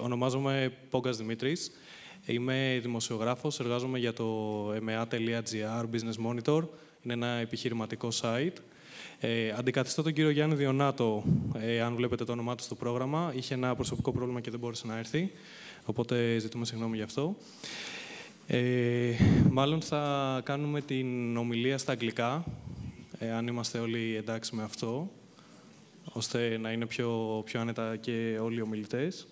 Ονομάζομαι Pogkas Dimitris. Είμαι δημοσιογράφος, εργάζομαι για το emea.gr Business Monitor. Είναι ένα επιχειρηματικό site. Αντικαθιστώ τον κύριο Γιάννη Διονάτο, αν βλέπετε το όνομά του στο πρόγραμμα. Είχε ένα προσωπικό πρόβλημα και δεν μπόρεσε να έρθει, οπότε ζητούμε συγγνώμη γι' αυτό. Μάλλον θα κάνουμε την ομιλία στα αγγλικά, αν είμαστε όλοι εντάξει με αυτό, ώστε να είναι πιο άνετα και όλοι οι ομιλητές.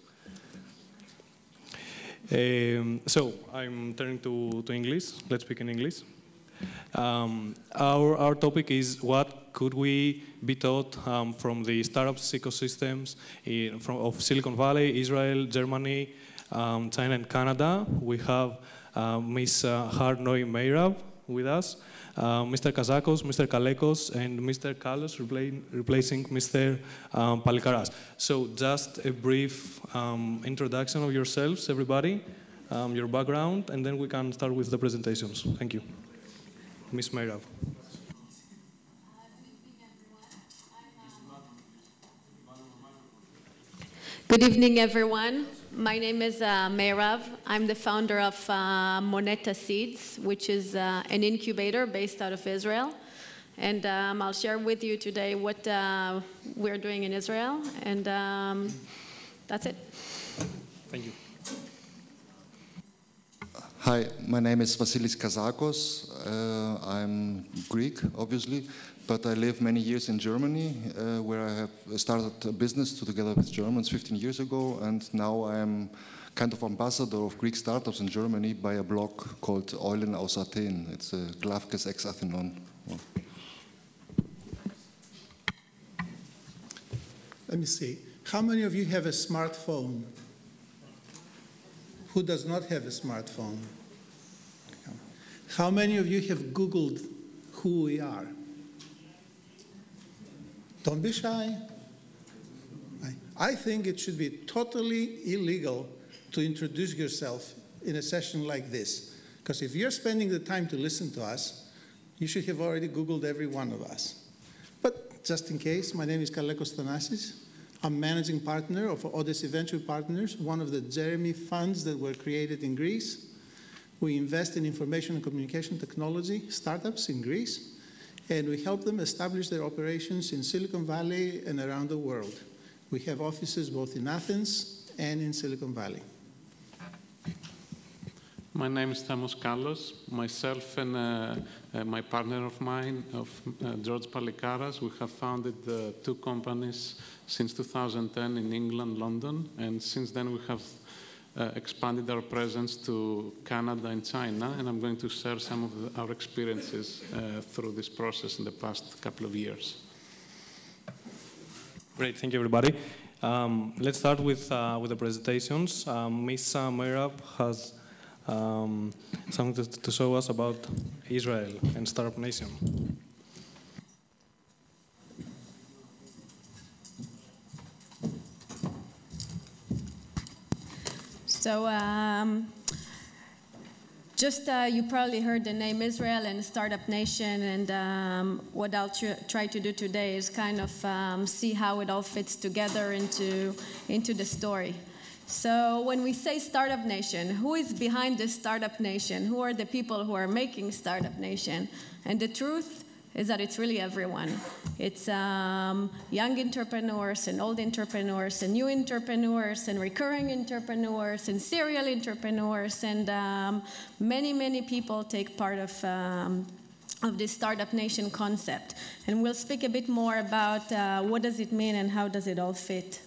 So, I'm turning to English. Let's speak in English. Our topic is what could we be taught from the startups ecosystems of Silicon Valley, Israel, Germany, China and Canada. We have Ms. Harnoy Meirav with us, Mr. Kazakos, Mr. Kalekos, and Mr. Kallos replacing Mr. Palikaras. So just a brief introduction of yourselves, everybody, your background, and then we can start with the presentations. Thank you. Ms. Meirav. Good evening, everyone. My name is Meirav. I'm the founder of Moneta Seeds, which is an incubator based out of Israel. And I'll share with you today what we're doing in Israel. And that's it. Thank you. Hi, my name is Wassilios Kazakos. I'm Greek, obviously, but I live many years in Germany, where I have started a business together with Germans 15 years ago, and now I am kind of ambassador of Greek startups in Germany by a blog called Eulen aus Athen. It's a Glavkes ex Athenon. Let me see. How many of you have a smartphone? Who does not have a smartphone? How many of you have Googled who we are? Don't be shy. I think it should be totally illegal to introduce yourself in a session like this. Because if you're spending the time to listen to us, you should have already Googled every one of us. But just in case, my name is Kalekos Thanasis. I'm managing partner of Odyssey Venture Partners, one of the Jeremy funds that were created in Greece. We invest in information and communication technology startups in Greece, and we help them establish their operations in Silicon Valley and around the world. We have offices both in Athens and in Silicon Valley. My name is Themos Kallos. Myself and my partner of mine, George Palikaras, we have founded two companies since 2010 in England, London, and since then we have expanded our presence to Canada and China, and I'm going to share some of our experiences through this process in the past couple of years. Great, thank you, everybody. Let's start with the presentations. Ms. Meirav has something to show us about Israel and Startup Nation. So you probably heard the name Israel and Startup Nation, and what I'll try to do today is kind of see how it all fits together into the story. So when we say Startup Nation, who is behind this Startup Nation? Who are the people who are making Startup Nation? And the truth is that it's really everyone. It's young entrepreneurs and old entrepreneurs and new entrepreneurs and recurring entrepreneurs and serial entrepreneurs, and many, many people take part of this Startup Nation concept. And we'll speak a bit more about what does it mean and how does it all fit.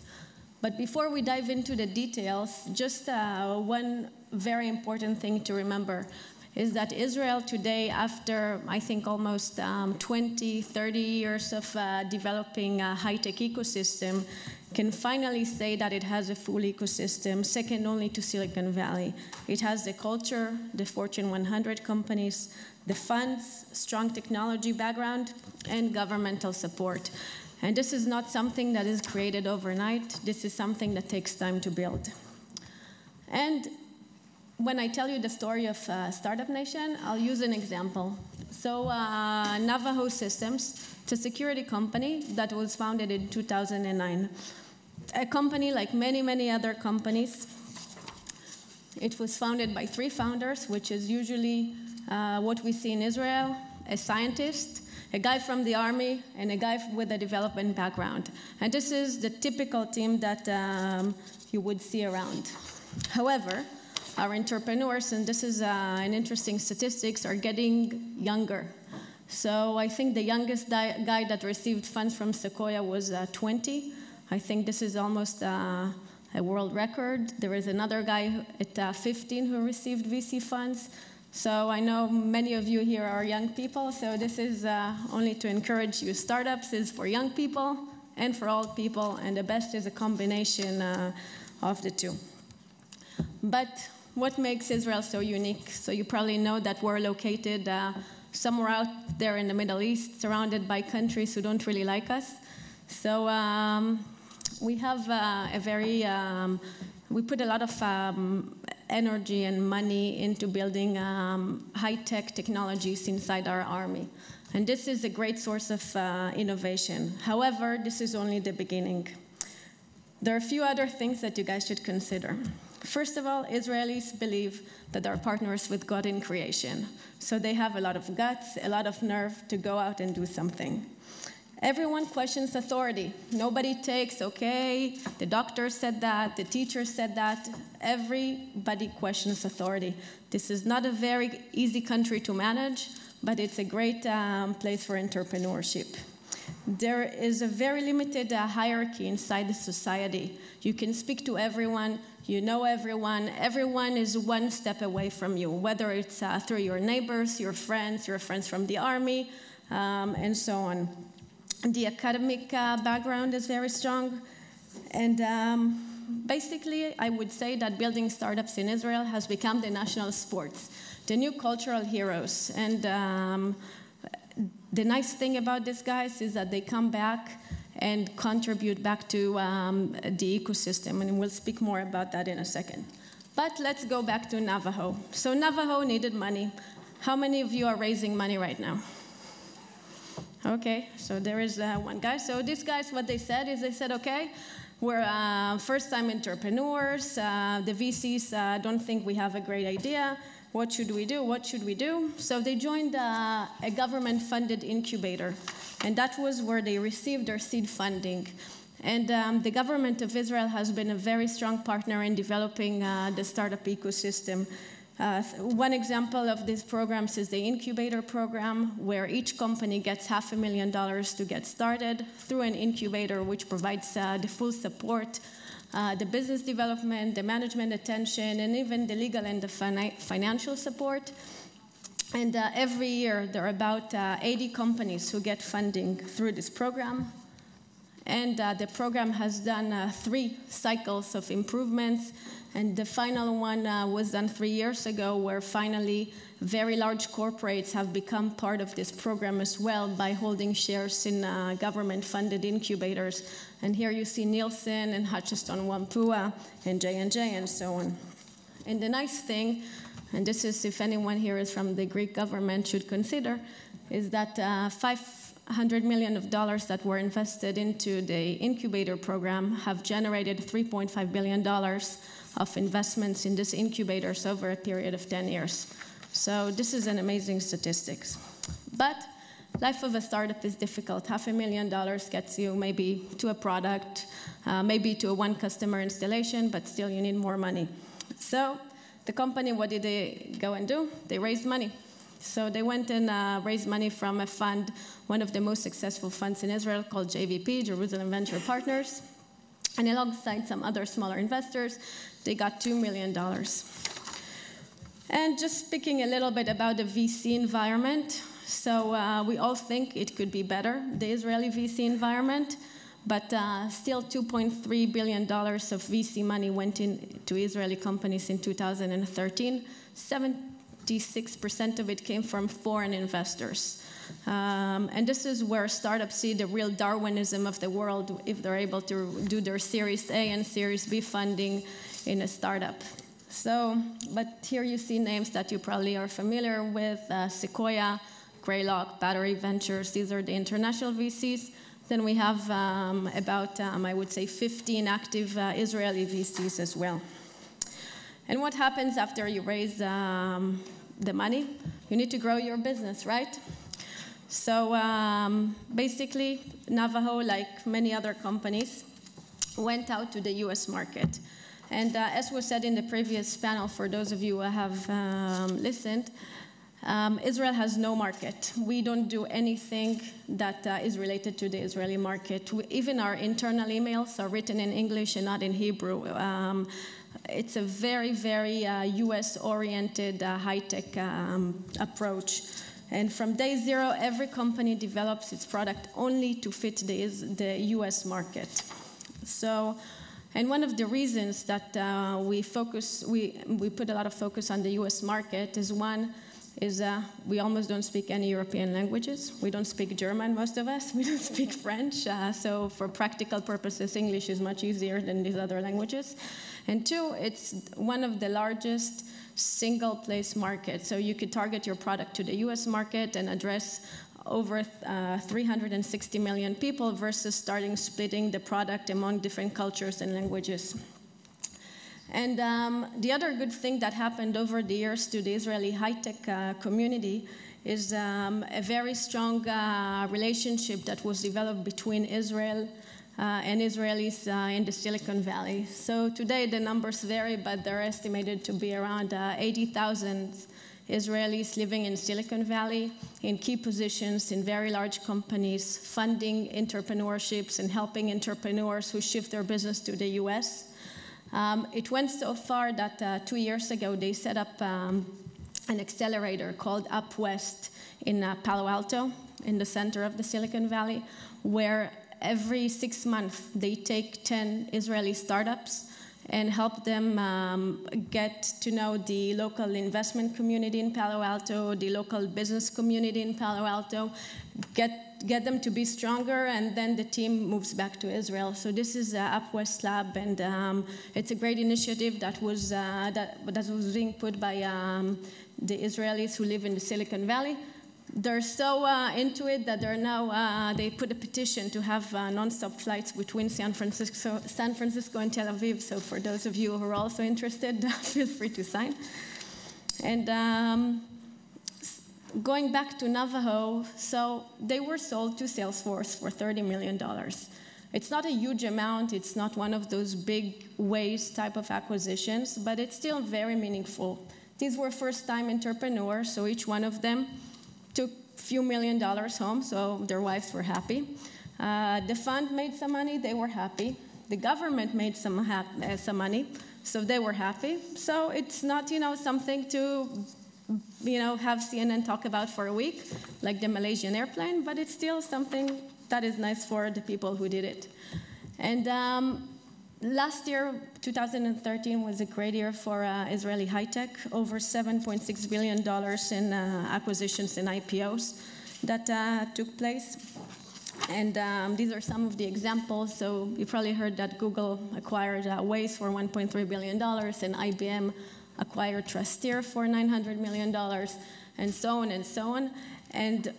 But before we dive into the details, just one very important thing to remember is that Israel today, after I think almost 20, 30 years of developing a high-tech ecosystem, can finally say that it has a full ecosystem, second only to Silicon Valley. It has the culture, the Fortune 100 companies, the funds, strong technology background, and governmental support. And this is not something that is created overnight. This is something that takes time to build. And when I tell you the story of Startup Nation, I'll use an example. So Navajo Systems, it's a security company that was founded in 2009. a company like many, many other companies. It was founded by 3 founders, which is usually what we see in Israel: a scientist, a guy from the army, and a guy with a development background. And this is the typical team that you would see around. However, our entrepreneurs, and this is an interesting statistics, are getting younger. So I think the youngest guy that received funds from Sequoia was 20. I think this is almost a world record. There is another guy at 15 who received VC funds. So I know many of you here are young people, so this is only to encourage you. Startups is for young people and for old people, and the best is a combination of the two. But what makes Israel so unique? So you probably know that we're located somewhere out there in the Middle East, surrounded by countries who don't really like us. So we have we put a lot of energy and money into building high-tech technologies inside our army. And this is a great source of innovation. However, this is only the beginning. There are a few other things that you guys should consider. First of all, Israelis believe that they're partners with God in creation. So they have a lot of guts, a lot of nerve to go out and do something. Everyone questions authority. Nobody takes, okay, the doctor said that, the teacher said that. Everybody questions authority. This is not a very easy country to manage, but it's a great place for entrepreneurship. There is a very limited hierarchy inside the society. You can speak to everyone, you know everyone. Everyone is one step away from you, whether it's through your neighbors, your friends from the army, and so on. The academic background is very strong. And basically, I would say that building startups in Israel has become the national sports, the new cultural heroes. And the nice thing about these guys is that they come back and contribute back to the ecosystem. And we'll speak more about that in a second. But let's go back to Navajo. So Navajo needed money. How many of you are raising money right now? Okay, so there is one guy. So these guys, what they said is they said, okay, we're first-time entrepreneurs. The VCs don't think we have a great idea. What should we do? What should we do? So they joined a government-funded incubator, and that was where they received their seed funding. And the government of Israel has been a very strong partner in developing the startup ecosystem. One example of these programs is the incubator program, where each company gets $500,000 to get started through an incubator, which provides the full support, the business development, the management attention, and even the legal and the financial support. And every year, there are about 80 companies who get funding through this program. And the program has done 3 cycles of improvements. And the final one was done 3 years ago, where finally very large corporates have become part of this program as well by holding shares in government-funded incubators. And here you see Nielsen and Hutchison Whampoa and J&J and so on. And the nice thing, and this is if anyone here is from the Greek government should consider, is that $500 million that were invested into the incubator program have generated $3.5 billion of investments in this incubators over a period of 10 years. So this is an amazing statistics. But life of a startup is difficult. $500,000 gets you maybe to a product, maybe to a 1 customer installation, but still you need more money. So the company, what did they go and do? They raised money. So they went and raised money from a fund, one of the most successful funds in Israel called JVP, Jerusalem Venture Partners. And alongside some other smaller investors, they got $2 million. And just speaking a little bit about the VC environment. So we all think it could be better, the Israeli VC environment, but still $2.3 billion of VC money went into Israeli companies in 2013. 76% of it came from foreign investors. And this is where startups see the real Darwinism of the world if they're able to do their Series A and Series B funding in a startup. So, but here you see names that you probably are familiar with, Sequoia, Greylock, Battery Ventures. These are the international VCs. then we have about, I would say, 15 active Israeli VCs as well. And what happens after you raise the money? You need to grow your business, right? So basically, Navajo, like many other companies, went out to the US market. And as was said in the previous panel, for those of you who have listened, Israel has no market. We don't do anything that is related to the Israeli market. Even our internal emails are written in English and not in Hebrew. It's a very, very US-oriented, high-tech approach. And from day zero, every company develops its product only to fit the US market. So, and one of the reasons that we put a lot of focus on the US market is we almost don't speak any European languages. We don't speak German, most of us. We don't speak French. So for practical purposes, English is much easier than these other languages. And two, it's one of the largest single place markets. So you could target your product to the US market and address over 360 million people versus splitting the product among different cultures and languages. And the other good thing that happened over the years to the Israeli high-tech community is a very strong relationship that was developed between Israel and Israelis in the Silicon Valley. So today the numbers vary, but they're estimated to be around 80,000 Israelis living in Silicon Valley in key positions in very large companies, funding entrepreneurships and helping entrepreneurs who shift their business to the US. It went so far that 2 years ago they set up an accelerator called Up West in Palo Alto, in the center of the Silicon Valley, where every 6 months they take 10 Israeli startups and help them get to know the local investment community in Palo Alto, the local business community in Palo Alto, get them to be stronger, and then the team moves back to Israel. So this is Up West Lab, and it's a great initiative that was being put by the Israelis who live in the Silicon Valley. They're so into it that they put a petition to have non-stop flights between San Francisco and Tel Aviv. So for those of you who are also interested, feel free to sign. And going back to Navajo, so they were sold to Salesforce for $30 million. It's not a huge amount. It's not one of those big waves type of acquisitions, but it's still very meaningful. These were first-time entrepreneurs, so each one of them took a few $1 million home, so their wives were happy. The fund made some money, they were happy. The government made some money, so they were happy. So it's not, something to, have CNN talk about for a week, like the Malaysian airplane, but it's still something that is nice for the people who did it. And last year, 2013, was a great year for Israeli high-tech, over $7.6 billion in acquisitions and IPOs that took place. And these are some of the examples. So you probably heard that Google acquired Waze for $1.3 billion, and IBM acquired Trusteer for $900 million, and so on and so on. And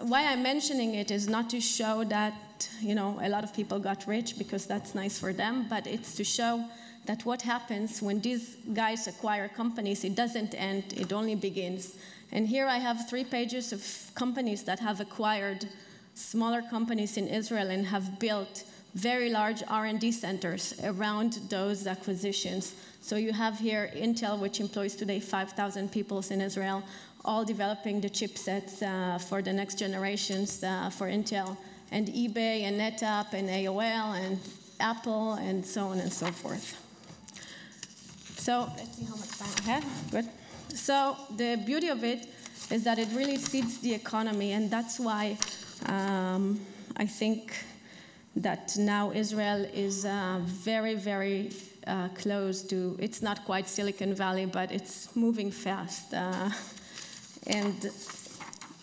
why I'm mentioning it is not to show that a lot of people got rich, because that's nice for them, but it's to show that what happens when these guys acquire companies, it doesn't end, it only begins. And here I have 3 pages of companies that have acquired smaller companies in Israel and have built very large R&D centers around those acquisitions. So you have here Intel, which employs today 5,000 people in Israel, all developing the chipsets for the next generations for Intel, and eBay and NetApp and AOL and Apple and so on and so forth. So let's see how much time I have. Good. So the beauty of it is that it really seeds the economy, and that's why I think that now Israel is very, very close to, it's not quite Silicon Valley, but it's moving fast. And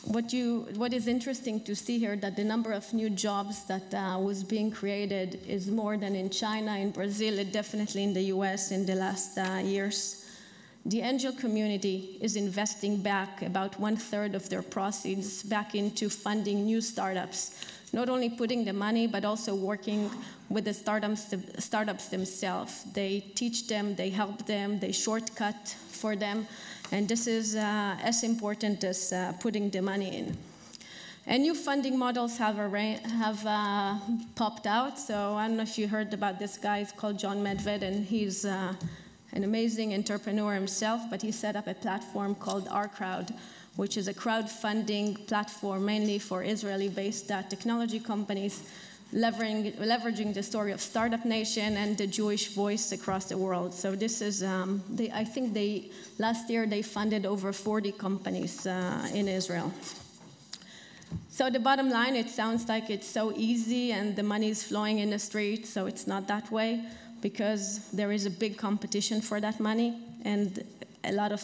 what is interesting to see here, that the number of new jobs that was being created is more than in China, in Brazil, and definitely in the US in the last years. The angel community is investing back about 1/3 of their proceeds back into funding new startups. not only putting the money, but also working with the startups themselves. They teach them, they help them, they shortcut for them, and this is as important as putting the money in. And new funding models have popped out. So I don't know if you heard about this guy. It's called John Medved, and he's an amazing entrepreneur himself, but he set up a platform called OurCrowd, which is a crowdfunding platform mainly for Israeli-based technology companies, leveraging the story of Startup Nation and the Jewish voice across the world. So this is, I think last year they funded over 40 companies in Israel. So the bottom line, it sounds like it's so easy and the money is flowing in the street, so it's not that way, because there is a big competition for that money and a lot of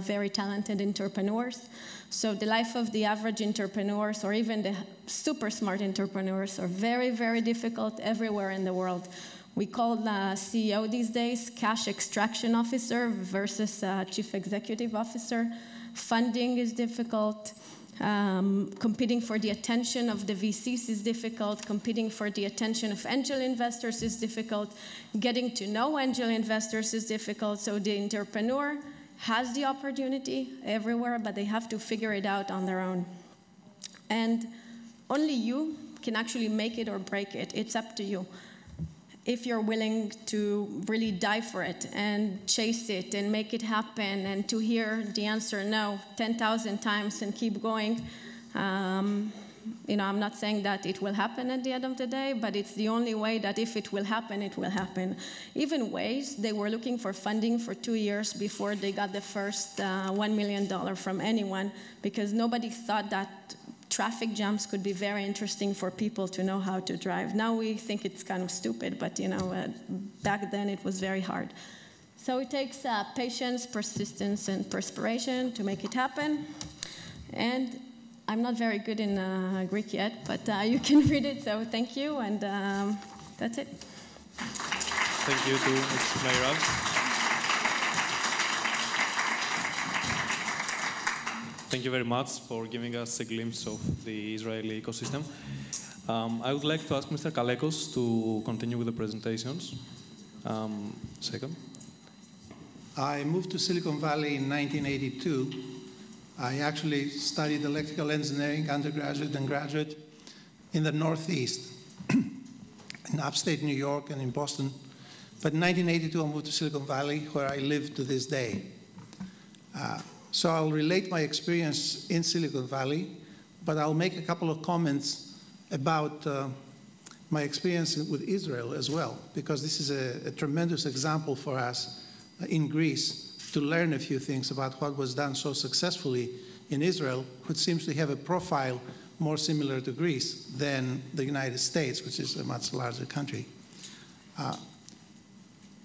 very talented entrepreneurs. So the life of the average entrepreneurs, or even the super smart entrepreneurs, are very, very difficult everywhere in the world. We call CEO these days cash extraction officer versus chief executive officer. Funding is difficult. Competing for the attention of the VCs is difficult. Competing for the attention of angel investors is difficult. Getting to know angel investors is difficult. So the entrepreneur has the opportunity everywhere, but they have to figure it out on their own. And only you can actually make it or break it. It's up to you. If you're willing to really dive for it and chase it and make it happen, and to hear the answer no 10,000 times and keep going, I'm not saying that it will happen at the end of the day, but it's the only way that if it will happen, it will happen. Even Waze, they were looking for funding for 2 years before they got the first $1 million from anyone, because nobody thought that traffic jams could be very interesting for people to know how to drive. Now we think it's kind of stupid, but back then it was very hard. So it takes patience, persistence, and perspiration to make it happen. And I'm not very good in Greek yet, but you can read it, so thank you, and that's it. Thank you to Meirav. Thank you very much for giving us a glimpse of the Israeli ecosystem. I would like to ask Mr. Kalekos to continue with the presentations. Second. I moved to Silicon Valley in 1982. I actually studied electrical engineering, undergraduate and graduate, in the Northeast, in upstate New York and in Boston. But in 1982, I moved to Silicon Valley, where I live to this day. So I'll relate my experience in Silicon Valley, but I'll make a couple of comments about my experience with Israel as well, because this is a tremendous example for us in Greece to learn a few things about what was done so successfully in Israel, which seems to have a profile more similar to Greece than the United States, which is a much larger country.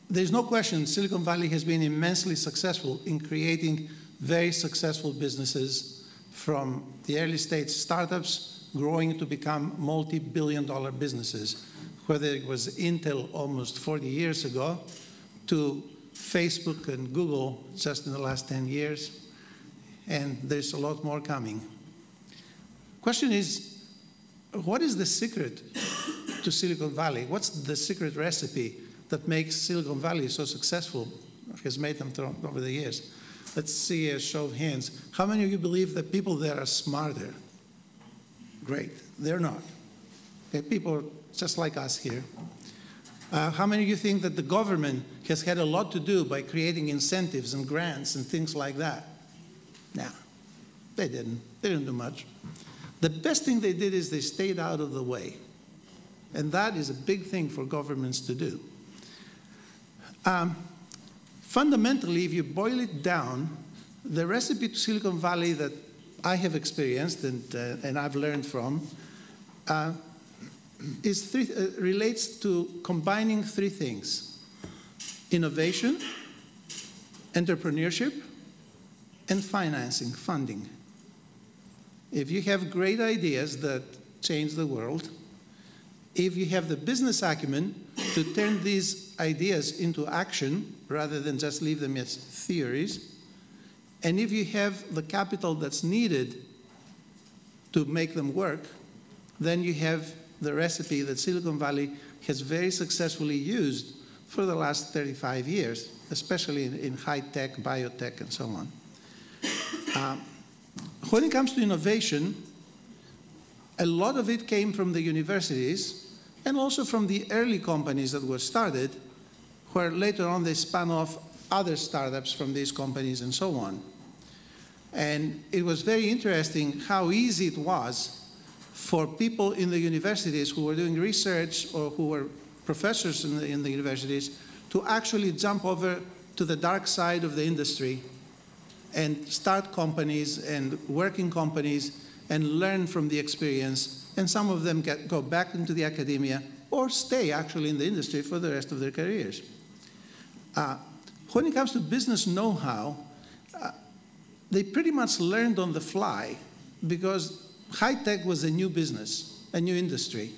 There's no question Silicon Valley has been immensely successful in creating very successful businesses, from the early stage startups growing to become multi-billion-dollar businesses, whether it was Intel almost 40 years ago to Facebook and Google just in the last 10 years, and there's a lot more coming. Question is, what is the secret to Silicon Valley? What's the secret recipe that makes Silicon Valley so successful, has made them over the years? Let's see a show of hands. How many of you believe that people there are smarter? Great. They're not. Okay, people just like us here. How many of you think that the government has had a lot to do by creating incentives and grants and things like that? No, they didn't. They didn't do much. The best thing they did is they stayed out of the way. And that is a big thing for governments to do. Fundamentally, if you boil it down, the recipe to Silicon Valley that I have experienced and I've learned from relates to combining three things: innovation, entrepreneurship, and financing, funding. If you have great ideas that change the world, if you have the business acumen to turn these ideas into action rather than just leave them as theories, and if you have the capital that's needed to make them work, then you have the recipe that Silicon Valley has very successfully used for the last 35 years, especially in high-tech, biotech, and so on. When it comes to innovation, a lot of it came from the universities and also from the early companies that were started, where later on they spun off other startups from these companies and so on. And it was very interesting how easy it was for people in the universities who were doing research or who were professors in the universities to actually jump over to the dark side of the industry and start companies and working companies and learn from the experience. And some of them go back into the academia or stay actually in the industry for the rest of their careers. When it comes to business know-how, they pretty much learned on the fly because high-tech was a new business, a new industry.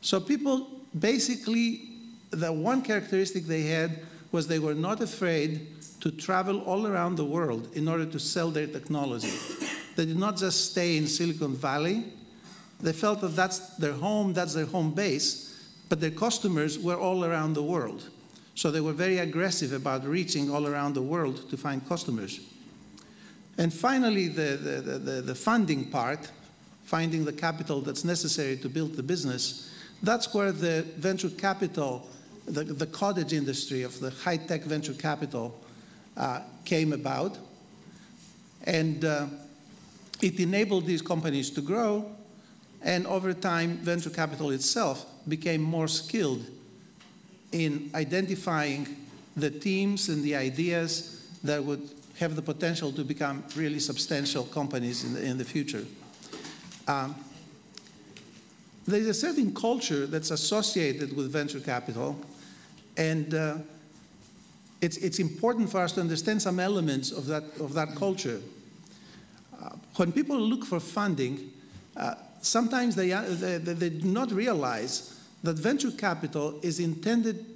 So people basically, the one characteristic they had was they were not afraid to travel all around the world in order to sell their technology. They did not just stay in Silicon Valley. They felt that that's their home base, but their customers were all around the world. So they were very aggressive about reaching all around the world to find customers. And finally, the funding part, finding the capital that's necessary to build the business, that's where the venture capital, the cottage industry of the high-tech venture capital came about. And it enabled these companies to grow. And over time, venture capital itself became more skilled in identifying the teams and the ideas that would have the potential to become really substantial companies in the future. There's a certain culture that's associated with venture capital, and it's important for us to understand some elements of that culture. When people look for funding, sometimes they do not realize that venture capital is intended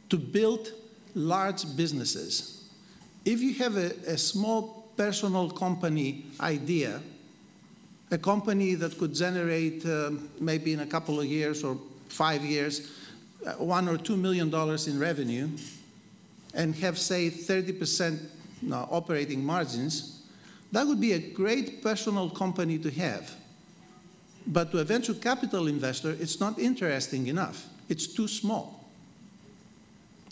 to build large businesses. If you have a small personal company idea, a company that could generate maybe in a couple of years or 5 years, $1 or $2 million in revenue, and have, say, 30% operating margins, that would be a great personal company to have. But to a venture capital investor, it's not interesting enough. It's too small.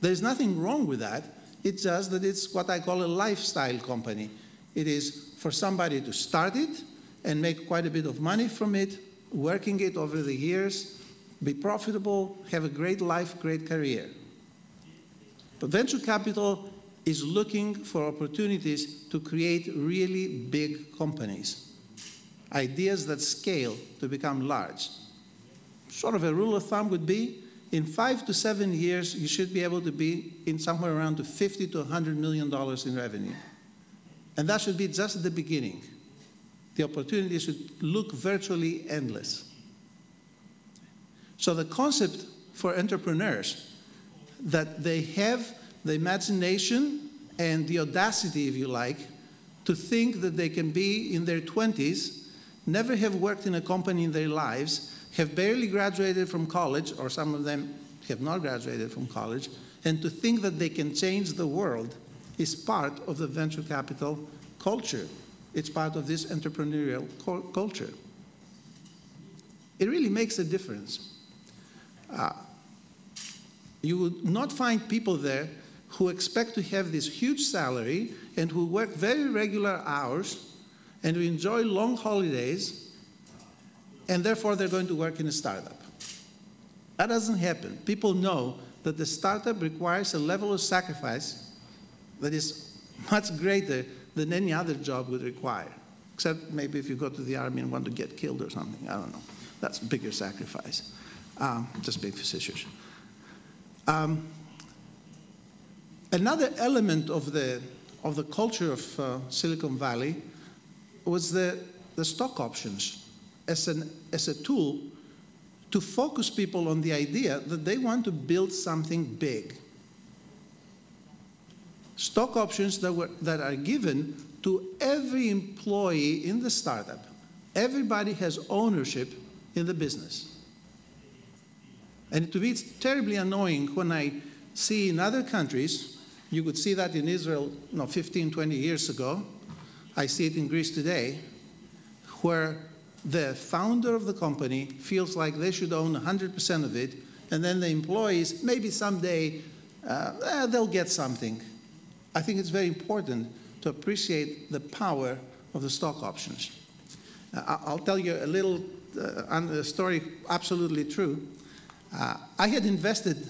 There's nothing wrong with that. It's just that it's what I call a lifestyle company. It is for somebody to start it and make quite a bit of money from it, working it over the years, be profitable, have a great life, great career. But venture capital is looking for opportunities to create really big companies. Ideas that scale to become large. Sort of a rule of thumb would be, in 5 to 7 years, you should be able to be in somewhere around to $50 to $100 million in revenue. And that should be just at the beginning. The opportunity should look virtually endless. So the concept for entrepreneurs, that they have the imagination and the audacity, if you like, to think that they can be in their 20s, never have worked in a company in their lives, have barely graduated from college, or some of them have not graduated from college, and to think that they can change the world is part of the venture capital culture. It's part of this entrepreneurial culture. It really makes a difference. You would not find people there who expect to have this huge salary and who work very regular hours and who enjoy long holidays, and therefore they're going to work in a startup. That doesn't happen. People know that the startup requires a level of sacrifice that is much greater than any other job would require, except maybe if you go to the army and want to get killed or something. I don't know. That's a bigger sacrifice. Just big facetious. Another element of the culture of Silicon Valley was the stock options as a tool to focus people on the idea that they want to build something big. Stock options that are given to every employee in the startup. everybody has ownership in the business. And to me, it's terribly annoying when I see in other countries, you could see that in Israel 15, 20 years ago, I see it in Greece today, where the founder of the company feels like they should own 100% of it, and then the employees, maybe someday, they'll get something. I think it's very important to appreciate the power of the stock options. I'll tell you a little story, absolutely true. I had invested,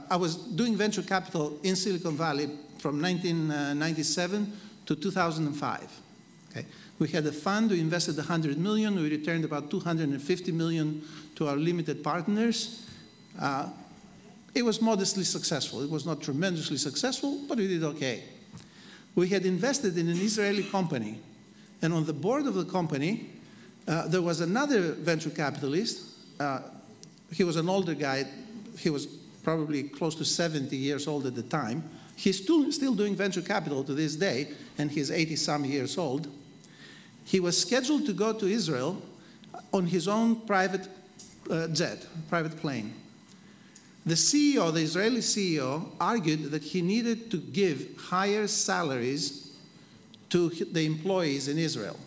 I was doing venture capital in Silicon Valley from 1997 to 2005. Okay? We had a fund, we invested 100 million, we returned about 250 million to our limited partners. It was modestly successful. It was not tremendously successful, but we did okay. We had invested in an Israeli company, and on the board of the company, there was another venture capitalist. He was an older guy. He was probably close to 70 years old at the time. He's still doing venture capital to this day, and he's 80-some years old. He was scheduled to go to Israel on his own private jet, private plane. The CEO, the Israeli CEO, argued that he needed to give higher salaries to the employees in Israel.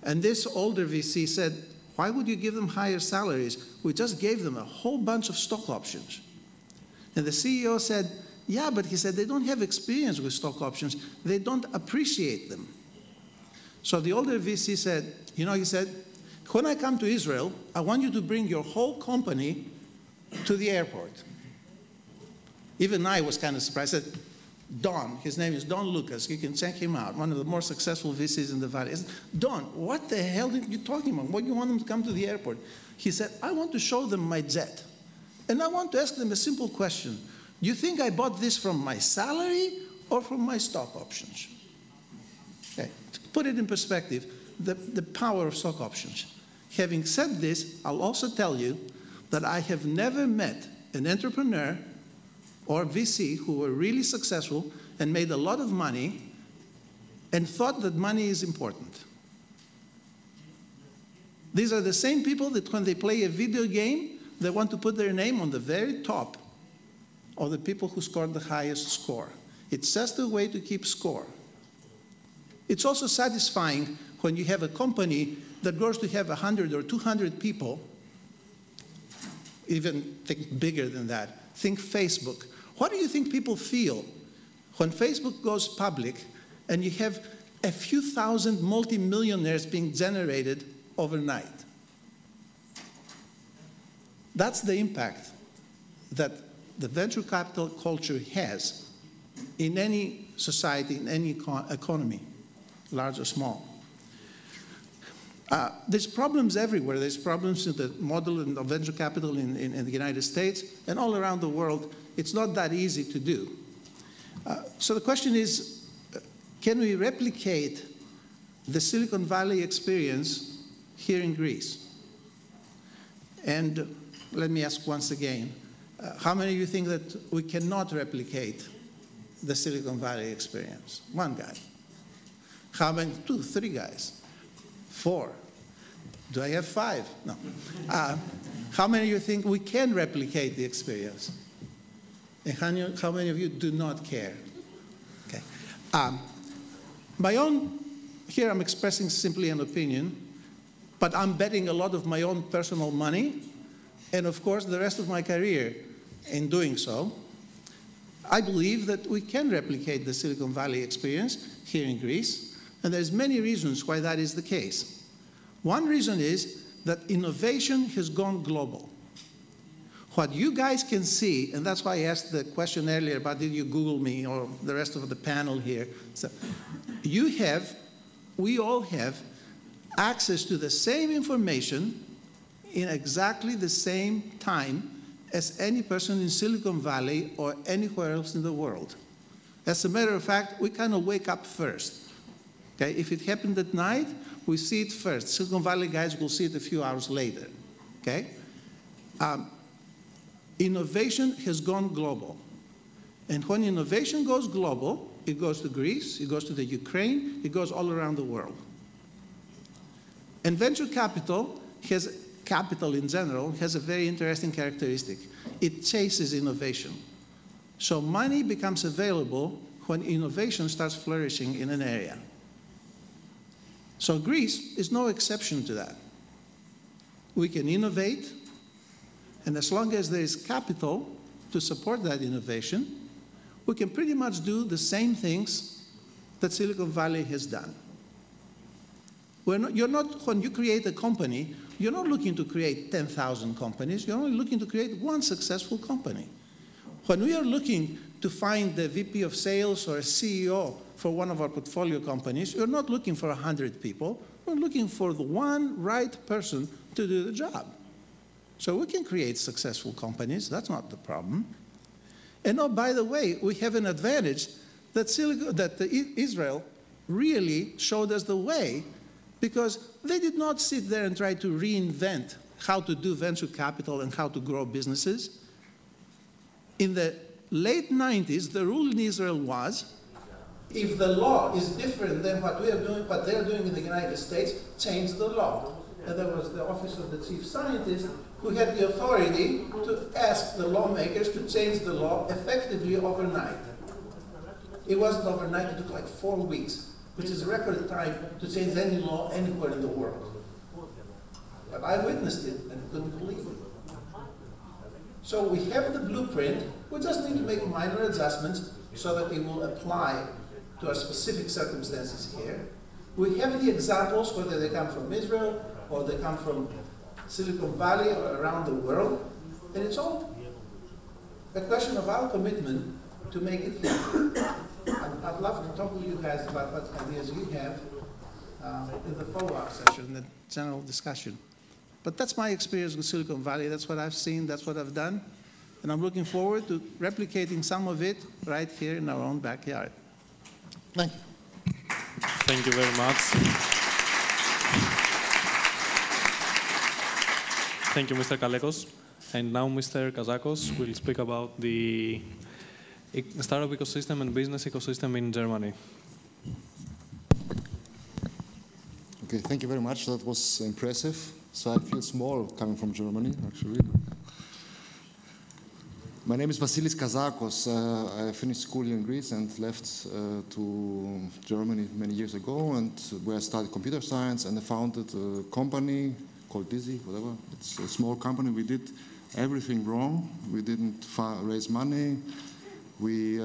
And this older VC said, why would you give them higher salaries? We just gave them a whole bunch of stock options. And the CEO said, yeah, but he said, they don't have experience with stock options. They don't appreciate them. So the older VC said, you know, he said, when I come to Israel, I want you to bring your whole company to the airport. Even I was kind of surprised. I said, Don, his name is Don Lucas. You can check him out, one of the more successful VCs in the Valley. I said, Don, what the hell are you talking about? What do you want them to come to the airport? He said, I want to show them my jet. And I want to ask them a simple question. Do you think I bought this from my salary or from my stock options? Okay. To put it in perspective, the power of stock options. Having said this, I'll also tell you that I have never met an entrepreneur or VC who were really successful and made a lot of money and thought that money is important. These are the same people that when they play a video game, they want to put their name on the very top of the people who scored the highest score. It's just a way to keep score. It's also satisfying when you have a company that grows to have 100 or 200 people, even think bigger than that. Think Facebook. What do you think people feel when Facebook goes public and you have a few thousand multimillionaires being generated overnight? That's the impact that the venture capital culture has in any society, in any economy, large or small. There's problems everywhere. There's problems in the model of venture capital in the United States and all around the world. It's not that easy to do. So the question is, can we replicate the Silicon Valley experience here in Greece? And let me ask once again, how many of you think that we cannot replicate the Silicon Valley experience? One guy. How many? 2, 3 guys. 4. Do I have 5? No. How many of you think we can replicate the experience? And how many of you do not care? Okay. My own, here I'm expressing simply an opinion, but I'm betting a lot of my own personal money and, of course, the rest of my career in doing so. I believe that we can replicate the Silicon Valley experience here in Greece, and there's many reasons why that is the case. One reason is that innovation has gone global. What you guys can see, and that's why I asked the question earlier about did you Google me or the rest of the panel here. So we all have access to the same information in exactly the same time as any person in Silicon Valley or anywhere else in the world. As a matter of fact, we kind of wake up first. Okay? If it happened at night, we see it first. Silicon Valley guys will see it a few hours later. Okay? Innovation has gone global. And when innovation goes global, it goes to Greece, it goes to the Ukraine, it goes all around the world. And venture capital in general has a very interesting characteristic. It chases innovation. So money becomes available when innovation starts flourishing in an area. So Greece is no exception to that. We can innovate, and as long as there is capital to support that innovation, we can pretty much do the same things that Silicon Valley has done. When you create a company, you're not looking to create 10,000 companies, you're only looking to create one successful company. When we are looking to find the VP of sales or a CEO for one of our portfolio companies, you're not looking for 100 people, we're looking for the one right person to do the job. So we can create successful companies, that's not the problem. And oh, by the way, we have an advantage that Israel really showed us the way, because they did not sit there and try to reinvent how to do venture capital and how to grow businesses. In the late 90s, the rule in Israel was, if the law is different than what they're doing in the United States, change the law. And there was the office of the chief scientist who had the authority to ask the lawmakers to change the law effectively overnight. It wasn't overnight, it took like 4 weeks, which is record time to change any law anywhere in the world. But I witnessed it and couldn't believe it. So we have the blueprint, we just need to make minor adjustments so that it will apply to our specific circumstances here. We have the examples, whether they come from Israel or they come from Silicon Valley or around the world, and it's all a question of our commitment to make it here. I'd love to talk to you guys about what ideas you have in the follow-up session, in the general discussion. But that's my experience with Silicon Valley. That's what I've seen, that's what I've done. And I'm looking forward to replicating some of it right here in our own backyard. Thank you. Thank you very much. Thank you, Mr. Kalekos. And now Mr. Kazakos will speak about the startup ecosystem and business ecosystem in Germany. Okay, thank you very much. That was impressive. So I feel small coming from Germany, actually. My name is Wassilios Kazakos. I finished school in Greece and left to Germany many years ago, and where I studied computer science, and I founded a company called Disy, whatever. It's a small company. We did everything wrong. We didn't raise money. We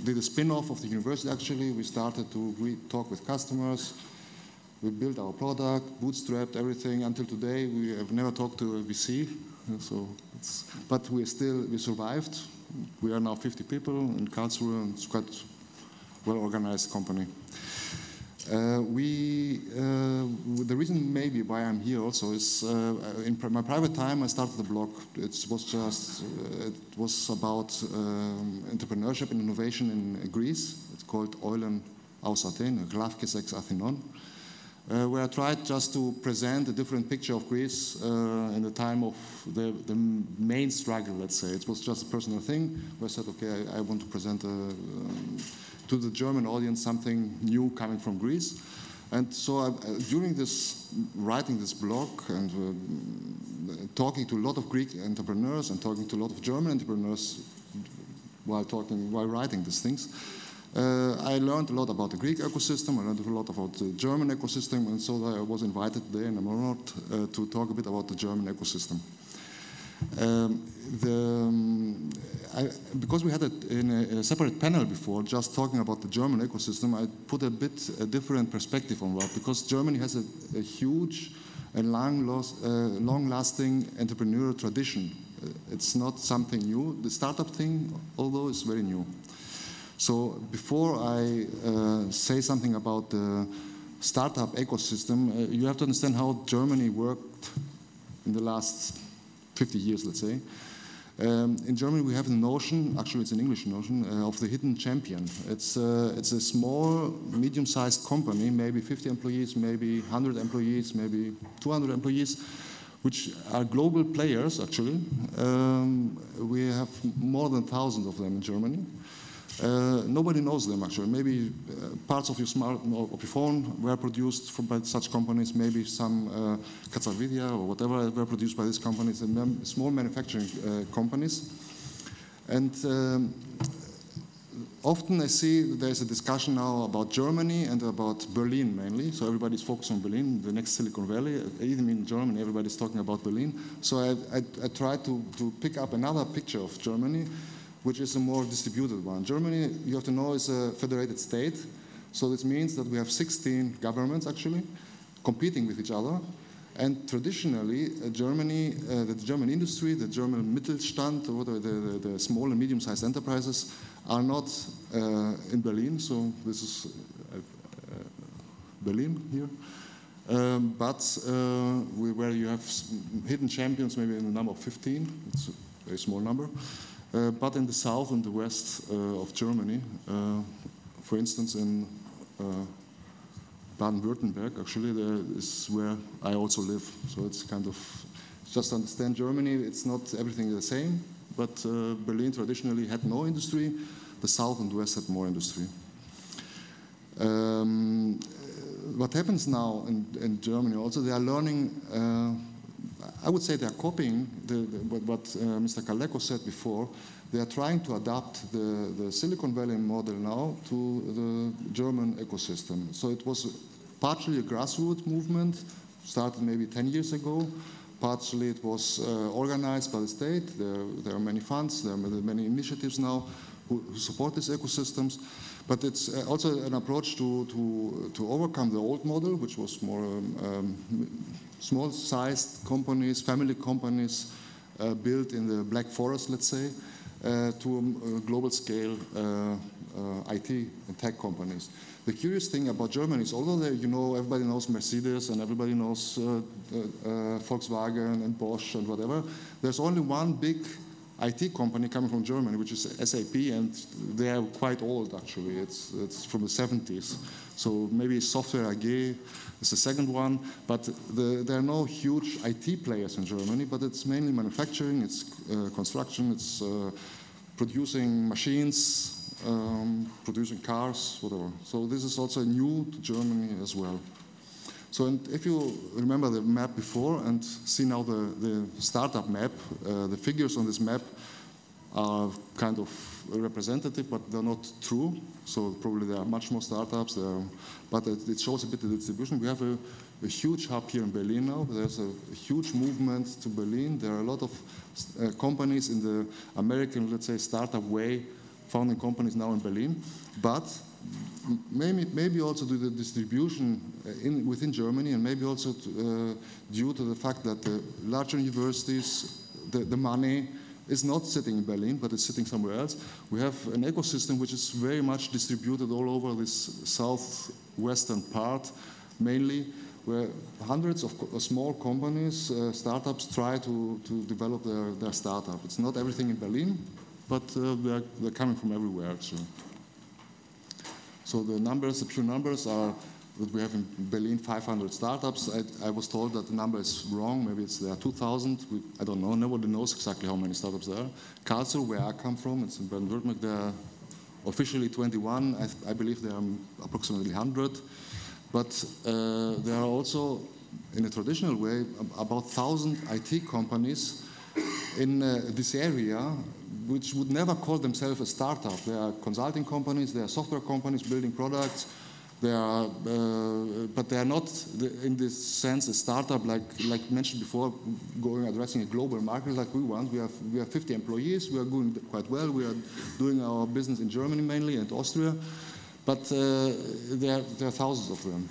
did a spin-off of the university, actually. We started to talk with customers. We built our product, bootstrapped everything. Until today, we have never talked to a VC. But we survived. We are now 50 people in Karlsruhe, and it's quite a well-organized company. The reason maybe why I'm here also is in my private time I started a blog. It was about entrepreneurship and innovation in Greece. It's called Eulen aus Athen, Glavkis ex Athenon, where I tried just to present a different picture of Greece in the time of the main struggle, let's say. It was just a personal thing where I said, okay, I want to present to the German audience something new coming from Greece. And so during writing this blog and talking to a lot of Greek entrepreneurs and talking to a lot of German entrepreneurs while writing these things, I learned a lot about the Greek ecosystem, I learned a lot about the German ecosystem, and so I was invited today, and I'm honored to talk a bit about the German ecosystem. Because we had it in a separate panel before, just talking about the German ecosystem, I put a different perspective on that, because Germany has a huge and long-lasting entrepreneurial tradition. It's not something new. The startup thing, although, is very new. So before I say something about the startup ecosystem, you have to understand how Germany worked in the last 50 years, let's say. In Germany, we have a notion, actually it's an English notion, of the hidden champion. It's a small, medium-sized company, maybe 50 employees, maybe 100 employees, maybe 200 employees, which are global players, actually. We have more than 1,000 of them in Germany. Nobody knows them actually. Maybe parts of your phone were produced by such companies. Maybe some Katsavidia or whatever were produced by these companies, and small manufacturing companies. And often I see there's a discussion now about Germany and about Berlin mainly. So everybody's focused on Berlin, the next Silicon Valley. Even in Germany, everybody's talking about Berlin. So I try to pick up another picture of Germany, which is a more distributed one. Germany, you have to know, is a federated state. So this means that we have 16 governments actually competing with each other. And traditionally, Germany, the German industry, the German Mittelstand, or the small and medium-sized enterprises are not in Berlin. So this is Berlin here. But where you have hidden champions, maybe in the number of 15. It's a very small number. But in the south and the west of Germany, for instance, in Baden-Württemberg, actually, there is where I also live. So it's kind of, just to understand Germany, it's not everything the same, but Berlin traditionally had no industry. The south and west had more industry. What happens now in Germany also, they are learning, I would say they are copying what Mr. Kalekos said before. They are trying to adapt the Silicon Valley model now to the German ecosystem. So it was partially a grassroots movement, started maybe 10 years ago. Partially it was organized by the state. There are many funds, there are many initiatives now who support these ecosystems. But it's also an approach to overcome the old model, which was more small-sized companies, family companies, built in the Black Forest, let's say, to a global scale IT and tech companies. The curious thing about Germany is, although everybody knows Mercedes and everybody knows Volkswagen and Bosch and whatever, there's only one big IT company coming from Germany, which is SAP, and they are quite old actually. It's from the 70s. So maybe Software AG is the second one, but there are no huge IT players in Germany, but it's mainly manufacturing, it's construction, it's producing machines, producing cars, whatever. So this is also new to Germany as well. So and if you remember the map before and see now the startup map, the figures on this map are kind of representative, but they're not true. So probably there are much more startups, but it shows a bit the distribution. We have a huge hub here in Berlin now. There's a huge movement to Berlin. There are a lot of companies in the American, let's say, startup way, founding companies now in Berlin. But maybe also to the distribution within Germany, and maybe also due to the fact that the larger universities, the money is not sitting in Berlin, but it's sitting somewhere else. We have an ecosystem which is very much distributed all over this southwestern part, mainly, where hundreds of small companies, startups, try to develop their startup. It's not everything in Berlin, but they're coming from everywhere, actually. So the numbers, the pure numbers are that we have in Berlin 500 startups. I was told that the number is wrong. Maybe there are 2,000. I don't know. Nobody knows exactly how many startups there are. Karlsruhe, where I come from, it's in Baden-Württemberg. There are officially 21. I believe there are approximately 100. But there are also, in a traditional way, about 1,000 IT companies in this area, which would never call themselves a startup. They are consulting companies, they are software companies building products. They are, but they are not, in this sense, a startup like mentioned before, addressing a global market like we want. We have 50 employees. We are doing quite well. We are doing our business in Germany mainly and Austria, but there are thousands of them.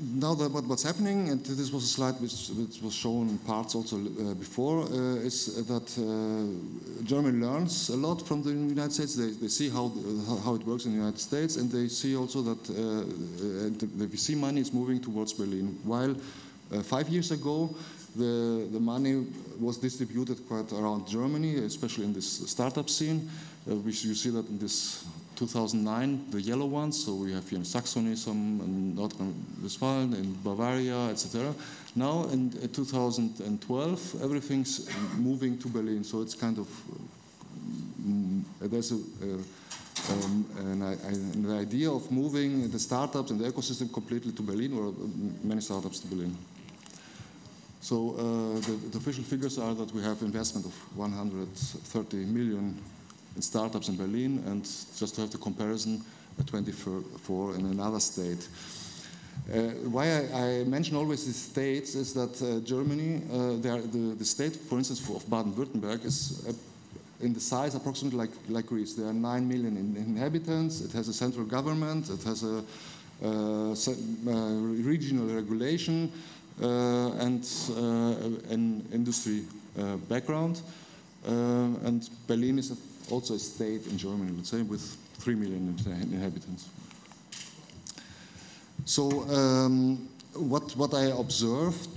Now what's happening, and this was a slide which was shown in parts also before, is that Germany learns a lot from the United States. They see how it works in the United States, and they see also that the VC money is moving towards Berlin. While 5 years ago, the money was distributed quite around Germany, especially in this startup scene. You see that in this 2009, the yellow ones, so we have here in Saxony, some in North Rhine-Westphalia, in Bavaria, etc. Now in 2012, everything's moving to Berlin, so it's kind of, there's an idea of moving the startups and the ecosystem completely to Berlin, or many startups to Berlin. So the official figures are that we have investment of 130 million in startups in Berlin, and just to have the comparison, 24 in another state. Why I mention always these states is that Germany, the state, for instance, of Baden-Württemberg is in the size approximately like Greece. There are 9 million inhabitants, it has a central government, it has a regional regulation, and an industry background. And Berlin is also a state in Germany, let's say, with 3 million inhabitants. So what I observed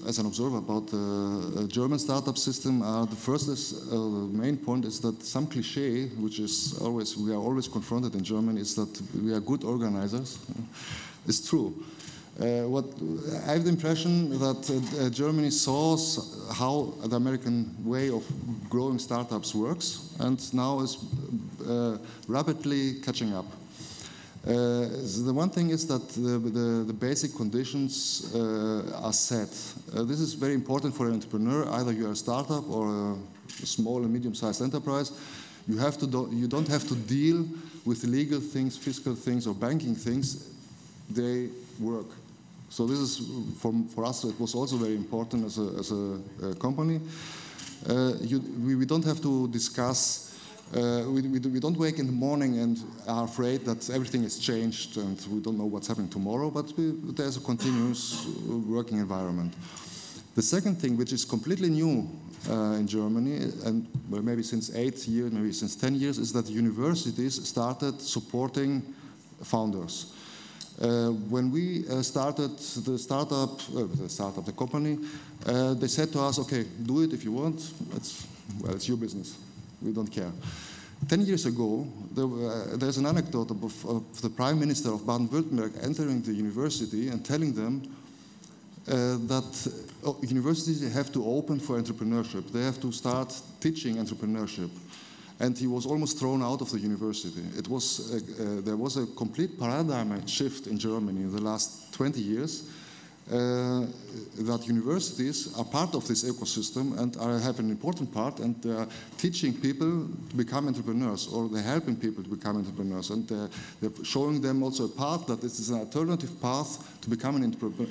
as an observer about the German startup system, the main point is that some cliché, which is we are always confronted in Germany, is that we are good organizers. It's true. I have the impression that Germany saw how the American way of growing startups works, and now is rapidly catching up. The one thing is that the basic conditions are set. This is very important for an entrepreneur. Either you are a startup or a small and medium-sized enterprise. You don't have to deal with legal things, fiscal things, or banking things. They work. So this is, for us, it was also very important as a company. We don't have to discuss, we don't wake in the morning and are afraid that everything is changed and we don't know what's happening tomorrow, but there's a continuous working environment. The second thing, which is completely new in Germany, and maybe since 8 years, maybe since 10 years, is that universities started supporting founders. When we started the company, they said to us, okay, do it if you want, it's your business, we don't care. 10 years ago, there's an anecdote of the Prime Minister of Baden-Württemberg entering the university and telling them that universities have to open for entrepreneurship, they have to start teaching entrepreneurship. And he was almost thrown out of the university. There was a complete paradigm shift in Germany in the last 20 years, that universities are part of this ecosystem and have an important part, and they are teaching people to become entrepreneurs, or they're helping people to become entrepreneurs. And they're showing them also a path, that this is an alternative path to become an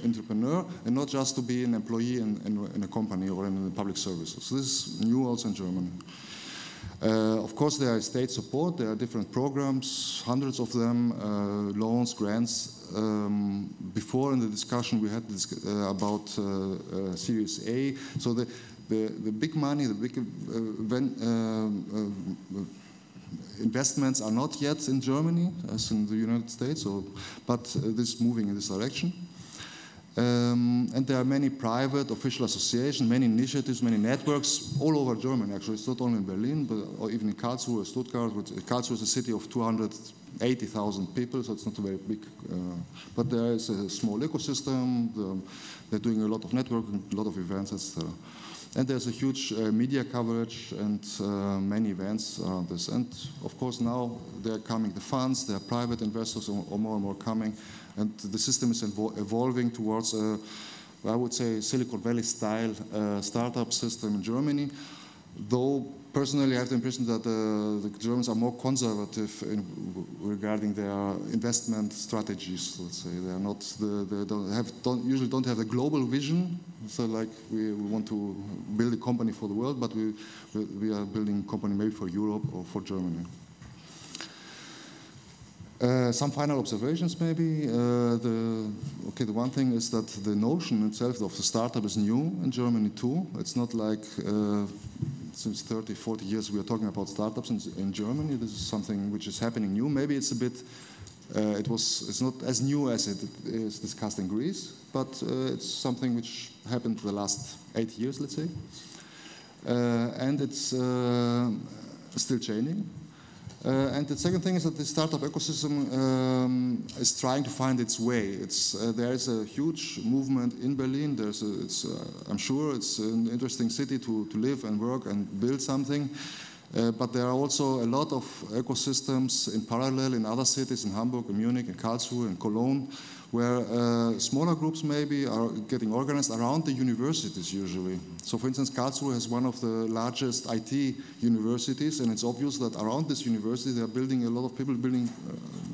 entrepreneur and not just to be an employee in a company or in the public services. So this is new also in Germany. Of course, there is state support, there are different programs, hundreds of them, loans, grants. Before in the discussion we had about Series A. So the big money, the big investments are not yet in Germany, as in the United States, but this is moving in this direction. And there are many private, official associations, many initiatives, many networks all over Germany, actually. It's not only in Berlin, but even in Karlsruhe, Stuttgart. Karlsruhe is a city of 280,000 people, so it's not a very big. But there is a small ecosystem. They're doing a lot of networking, a lot of events, etc. And there's a huge media coverage and many events around this. And of course now they're coming, the funds, there are private investors or more and more coming. And the system is evolving towards I would say, Silicon Valley style startup system in Germany. Though personally I have the impression that the Germans are more conservative regarding their investment strategies, let's say. They are not, usually don't have a global vision. So like we want to build a company for the world, but we are building a company maybe for Europe or for Germany. Some final observations maybe. The one thing is that the notion itself of the startup is new in Germany too. It's not like since 30, 40 years we are talking about startups in Germany. This is something which is happening new. Maybe it's a bit, it's not as new as it is discussed in Greece, but it's something which happened for the last 8 years, let's say. And it's still changing. And the second thing is that the startup ecosystem is trying to find its way. There is a huge movement in Berlin. I'm sure it's an interesting city to live and work and build something. But there are also a lot of ecosystems in parallel in other cities, in Hamburg, in Munich, in Karlsruhe, in Cologne, where smaller groups maybe are getting organized around the universities usually. So for instance, Karlsruhe has one of the largest IT universities, and it's obvious that around this university there are building a lot of people building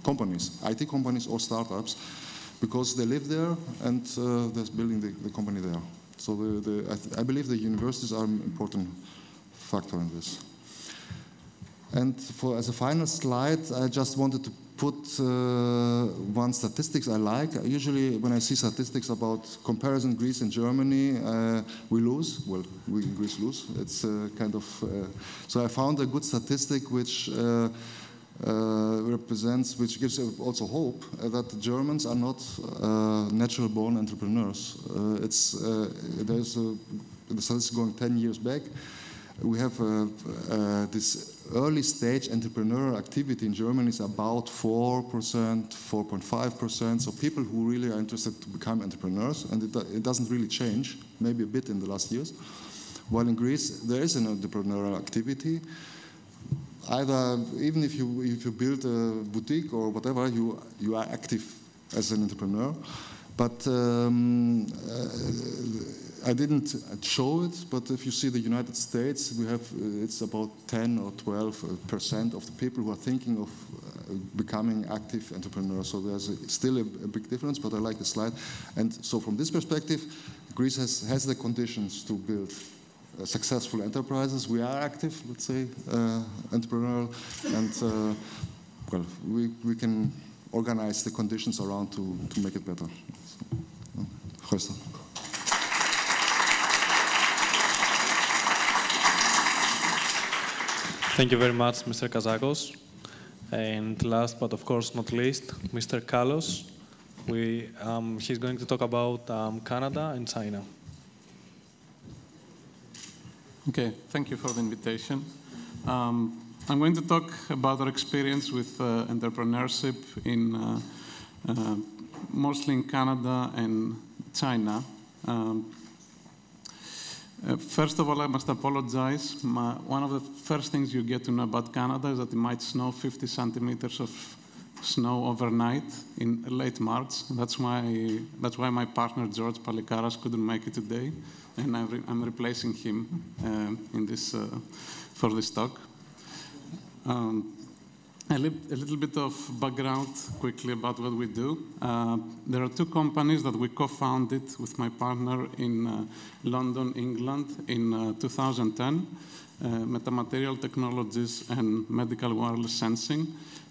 companies, IT companies or startups, because they live there and they're building the company there. So I believe the universities are an important factor in this. And as a final slide, I just wanted to put one statistics I like. Usually when I see statistics about comparison Greece and Germany, we lose. Well, we in Greece lose. It's kind of... so I found a good statistic which which gives also hope that the Germans are not natural-born entrepreneurs. There's the statistics going 10 years back. We have this early stage entrepreneurial activity in Germany is about 4%, 4.5%. So people who really are interested to become entrepreneurs, and it doesn't really change, maybe a bit in the last years. While in Greece, there is an entrepreneurial activity. Even if you build a boutique or whatever, you are active as an entrepreneur. But I didn't show it, but if you see the United States, it's about 10 or 12% of the people who are thinking of becoming active entrepreneurs. So there's still a big difference, but I like the slide. And so from this perspective, Greece has the conditions to build successful enterprises. We are active, let's say, entrepreneurial, and well, we can organize the conditions around to make it better. So, Thank you very much, Mr. Kazakos. And last but of course not least, Mr. Kallos. He's going to talk about Canada and China. Okay, thank you for the invitation. I'm going to talk about our experience with entrepreneurship in mostly in Canada and China. First of all, I must apologize. One of the first things you get to know about Canada is that it might snow 50 centimeters of snow overnight in late March. That's why my partner George Palikaras couldn't make it today, and I'm replacing him for this talk. A little bit of background quickly about what we do. There are two companies that we co-founded with my partner in London, England in 2010, Metamaterial Technologies and Medical Wireless Sensing.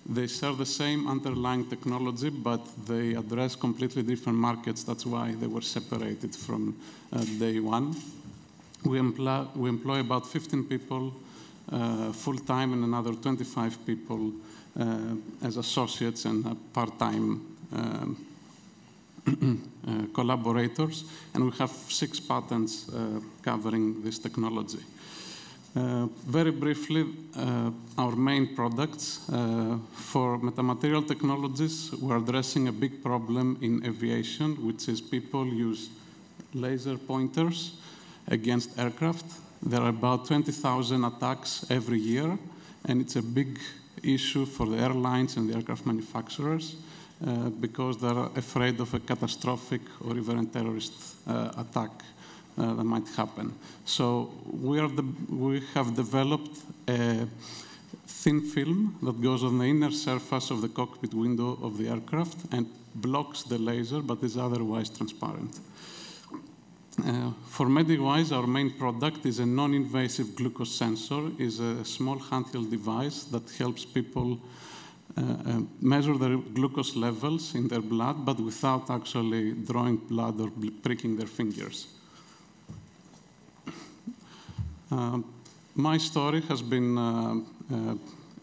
They share the same underlying technology, but they address completely different markets. That's why they were separated from day one. We employ about 15 people full-time and another 25 people as associates and part-time collaborators. And we have 6 patents covering this technology. Very briefly, our main products. For metamaterial technologies, we're addressing a big problem in aviation, which is people use laser pointers against aircraft. There are about 20,000 attacks every year, and it's a big issue for the airlines and the aircraft manufacturers because they're afraid of a catastrophic or even a terrorist attack that might happen. So we have developed a thin film that goes on the inner surface of the cockpit window of the aircraft and blocks the laser, but is otherwise transparent. For MediWise, our main product is a non-invasive glucose sensor. It's a small handheld device that helps people measure their glucose levels in their blood, but without actually drawing blood or pricking their fingers. My story has been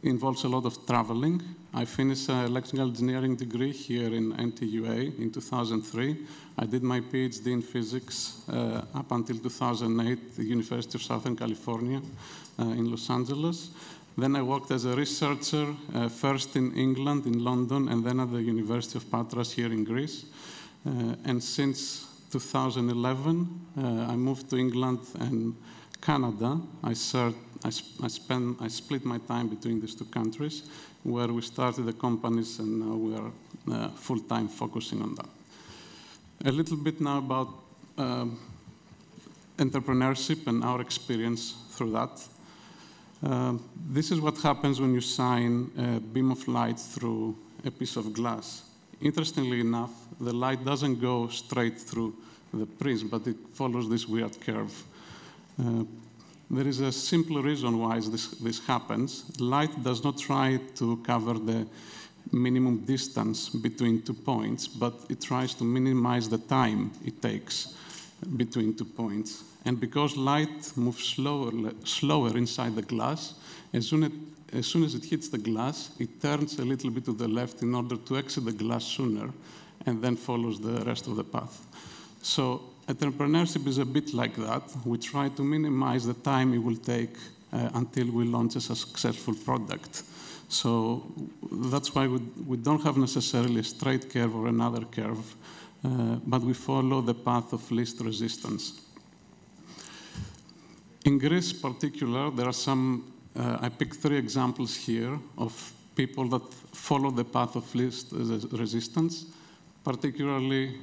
involves a lot of traveling. I finished an electrical engineering degree here in NTUA in 2003. I did my PhD in physics up until 2008 at the University of Southern California in Los Angeles. Then I worked as a researcher, first in England, in London, and then at the University of Patras here in Greece. And since 2011, I moved to England and Canada. I split my time between these two countries, where we started the companies, and now we are full-time focusing on that. A little bit now about entrepreneurship and our experience through that. This is what happens when you shine a beam of light through a piece of glass. Interestingly enough, the light doesn't go straight through the prism, but it follows this weird curve. There is a simple reason why this happens. Light does not try to cover the minimum distance between 2 points, but it tries to minimize the time it takes between 2 points. And because light moves slower inside the glass, as soon as it hits the glass, it turns a little bit to the left in order to exit the glass sooner, and then follows the rest of the path. So entrepreneurship is a bit like that. We try to minimize the time it will take until we launch a successful product. So that's why we don't have necessarily a straight curve or another curve, but we follow the path of least resistance. In Greece, in particular, there are some, I picked 3 examples here of people that follow the path of least resistance, particularly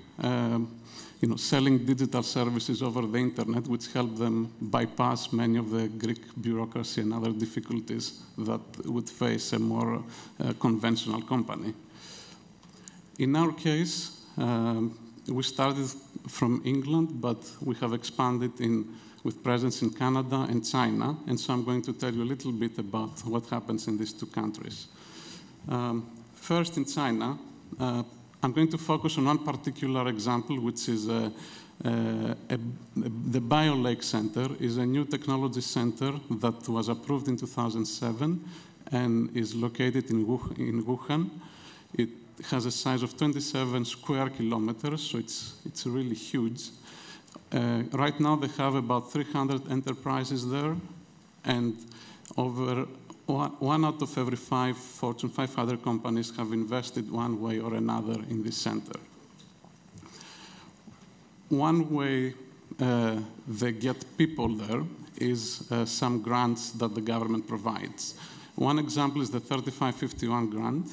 selling digital services over the internet, which help them bypass many of the Greek bureaucracy and other difficulties that would face a more conventional company. In our case, we started from England, but we have expanded with presence in Canada and China, and so I'm going to tell you a little bit about what happens in these 2 countries. First, in China, I'm going to focus on one particular example, which is the BioLake Center. Is a new technology center that was approved in 2007 and is located in Wuhan. It has a size of 27 square kilometers, so it's really huge. Right now, they have about 300 enterprises there, and over 1 out of every 5 Fortune 500 companies have invested one way or another in this center. One way they get people there is some grants that the government provides. One example is the 3551 grant.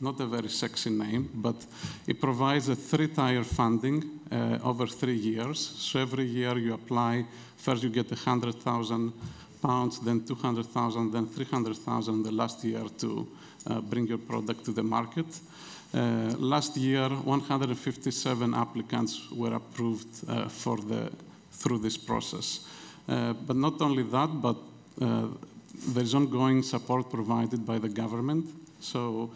Not a very sexy name, but it provides a 3-tier funding over 3 years. So every year you apply, first you get £100,000, then 200,000, then 300,000 the last year to bring your product to the market. Last year, 157 applicants were approved through this process. But not only that, but there's ongoing support provided by the government. So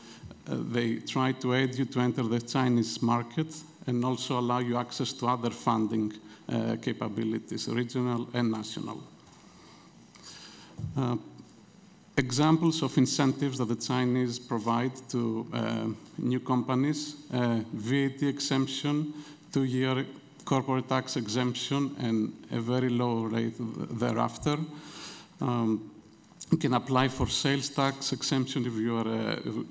they try to aid you to enter the Chinese market and also allow you access to other funding capabilities, regional and national. Examples of incentives that the Chinese provide to new companies: VAT exemption, 2-year corporate tax exemption, and a very low rate thereafter. You can apply for sales tax exemption if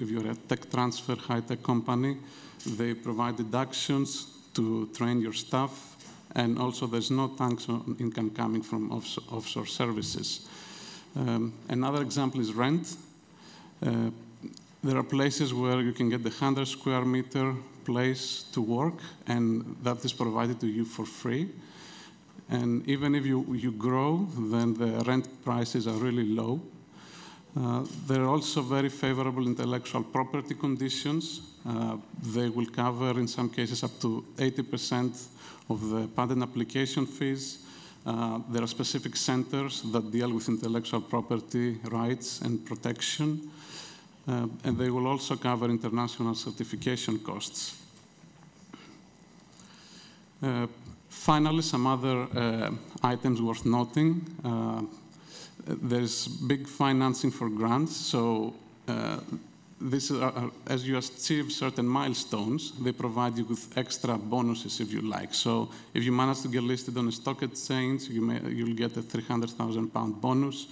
you're a tech transfer, high-tech company. They provide deductions to train your staff, and also there's no tax on income coming from offshore services. Another example is rent. There are places where you can get the 100 square meter place to work, and that is provided to you for free. And even if you grow, then the rent prices are really low. There are also very favorable intellectual property conditions. They will cover, in some cases, up to 80% of the patent application fees. There are specific centers that deal with intellectual property rights and protection. And they will also cover international certification costs. Finally, some other items worth noting. There's big financing for grants. So as you achieve certain milestones, they provide you with extra bonuses, if you like. So if you manage to get listed on a stock exchange, you'll get a £300,000 bonus.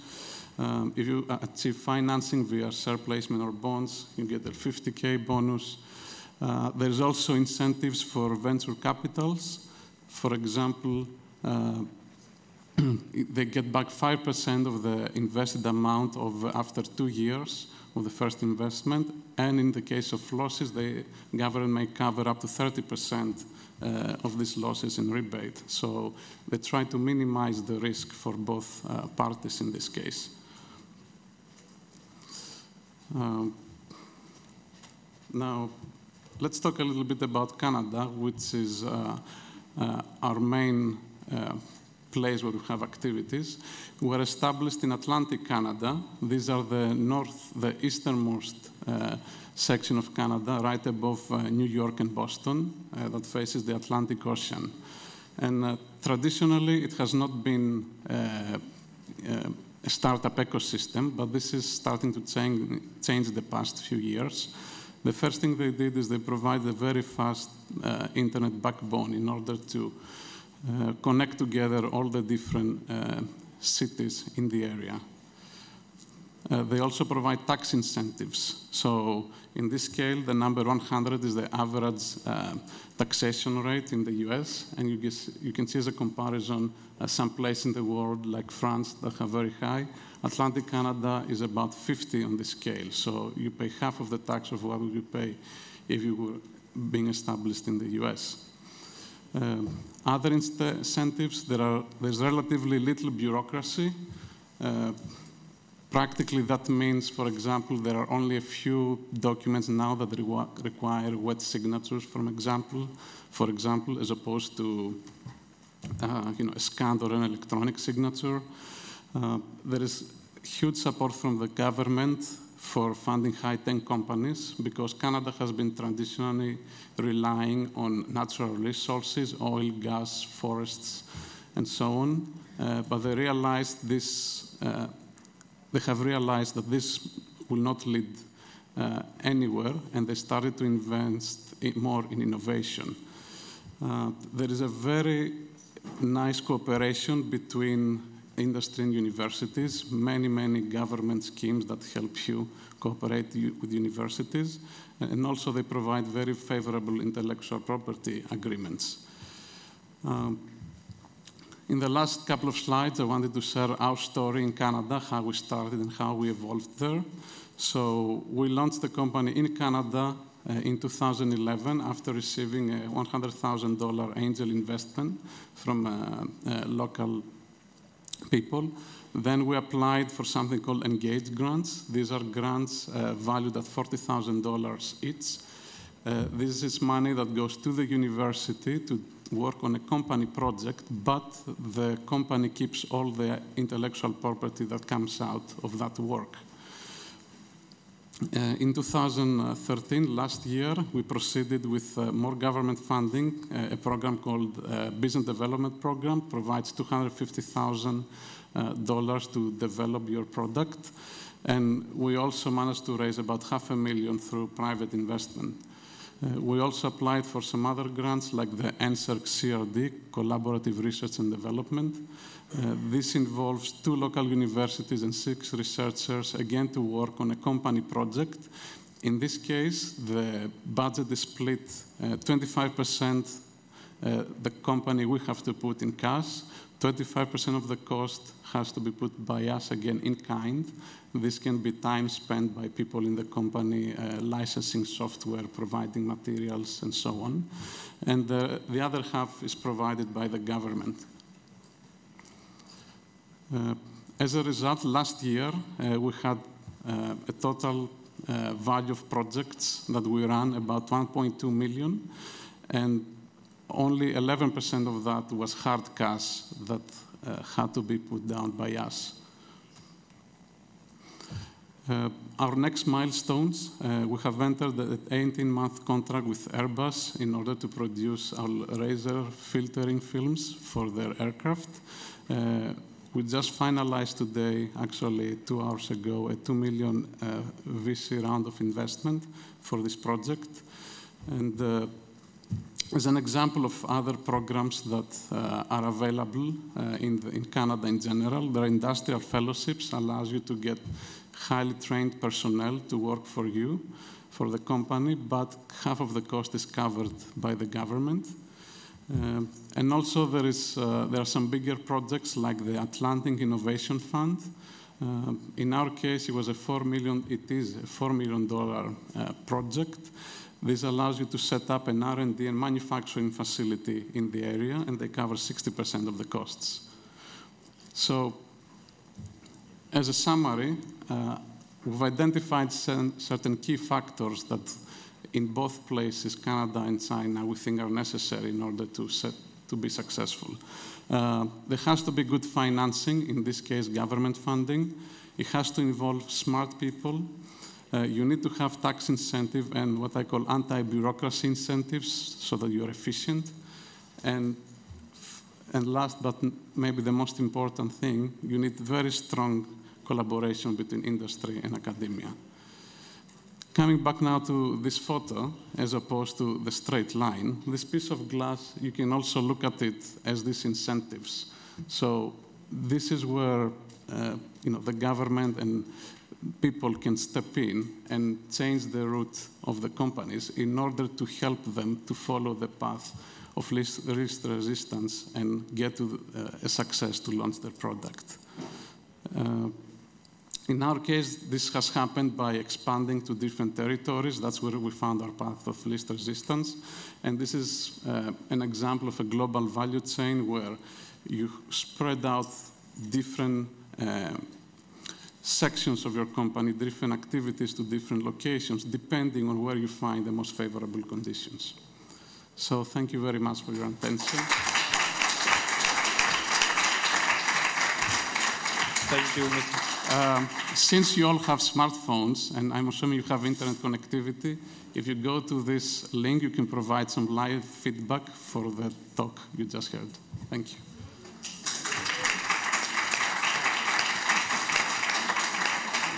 If you achieve financing via share placement or bonds, you get a 50K bonus. There's also incentives for venture capitals. For example, they get back 5% of the invested amount after 2 years of the first investment. And in the case of losses, the government may cover up to 30% of these losses in rebate. So they try to minimize the risk for both parties in this case. Now, let's talk a little bit about Canada, which is our main place where we have activities. We're established in Atlantic Canada. These are the easternmost section of Canada, right above New York and Boston, that faces the Atlantic Ocean. And traditionally, it has not been a startup ecosystem, but this is starting to change the past few years. The first thing they did is they provide a very fast internet backbone in order to connect together all the different cities in the area. They also provide tax incentives. So in this scale, the number 100 is the average taxation rate in the US. And you can see as a comparison some places in the world like France that have very high. Atlantic Canada is about 50 on this scale. So you pay half of the tax of what would you pay if you were being established in the US. Other incentives, there's relatively little bureaucracy. Practically, that means, for example, there are only a few documents now that require wet signatures, for example, as opposed to a scanned or an electronic signature. There is huge support from the government for funding high-tech companies because Canada has been traditionally relying on natural resources, oil, gas, forests, and so on. But they realized this. They have realized that this will not lead anywhere, and they started to invest more in innovation. There is a very nice cooperation between industry and universities, many government schemes that help you cooperate with universities, and also they provide very favorable intellectual property agreements. In the last couple of slides, I wanted to share our story in Canada, how we started and how we evolved there. So we launched the company in Canada in 2011 after receiving a $100,000 angel investment from local people. Then we applied for something called Engage grants. These are grants valued at $40,000 each. This is money that goes to the university to work on a company project, but the company keeps all the intellectual property that comes out of that work. In 2013, last year, we proceeded with more government funding. A program called Business Development Program provides $250,000 to develop your product. And we also managed to raise about $500,000 through private investment. We also applied for some other grants like the NSERC CRD, Collaborative Research and Development. This involves 2 local universities and 6 researchers, again, to work on a company project. In this case, the budget is split 25% the company we have to put in cash, 25% of the cost has to be put by us, again, in kind. This can be time spent by people in the company, licensing software, providing materials, and so on. And the other half is provided by the government. As a result, last year, we had a total value of projects that we ran about 1.2 million, and only 11% of that was hard cash that had to be put down by us. Our next milestones, we have entered an 18-month contract with Airbus in order to produce our laser filtering films for their aircraft. We just finalized today, actually 2 hours ago, a $2 million VC round of investment for this project. And As an example of other programs that are available in Canada in general, there are industrial fellowships, allows you to get highly trained personnel to work for you, for the company, but half of the cost is covered by the government. And also there are some bigger projects like the Atlantic Innovation Fund. In our case, it is a $4 million project. This allows you to set up an R&D and manufacturing facility in the area, and they cover 60% of the costs. So, as a summary, we've identified certain key factors that in both places, Canada and China, we think are necessary in order to be successful. There has to be good financing, in this case, government funding. It has to involve smart people. You need to have tax incentive and what I call anti-bureaucracy incentives so that you're efficient. And last, but maybe the most important thing, you need very strong collaboration between industry and academia. Coming back now to this photo, as opposed to the straight line, this piece of glass, you can also look at it as these incentives. So this is where the government and people can step in and change the route of the companies in order to help them to follow the path of least resistance and get to a success to launch their product. In our case, this has happened by expanding to different territories. That's where we found our path of least resistance. And this is an example of a global value chain where you spread out different sections of your company, different activities to different locations, depending on where you find the most favorable conditions. So thank you very much for your attention. Thank you, Mr. Since you all have smartphones, and I'm assuming you have internet connectivity, if you go to this link, you can provide some live feedback for the talk you just heard. Thank you.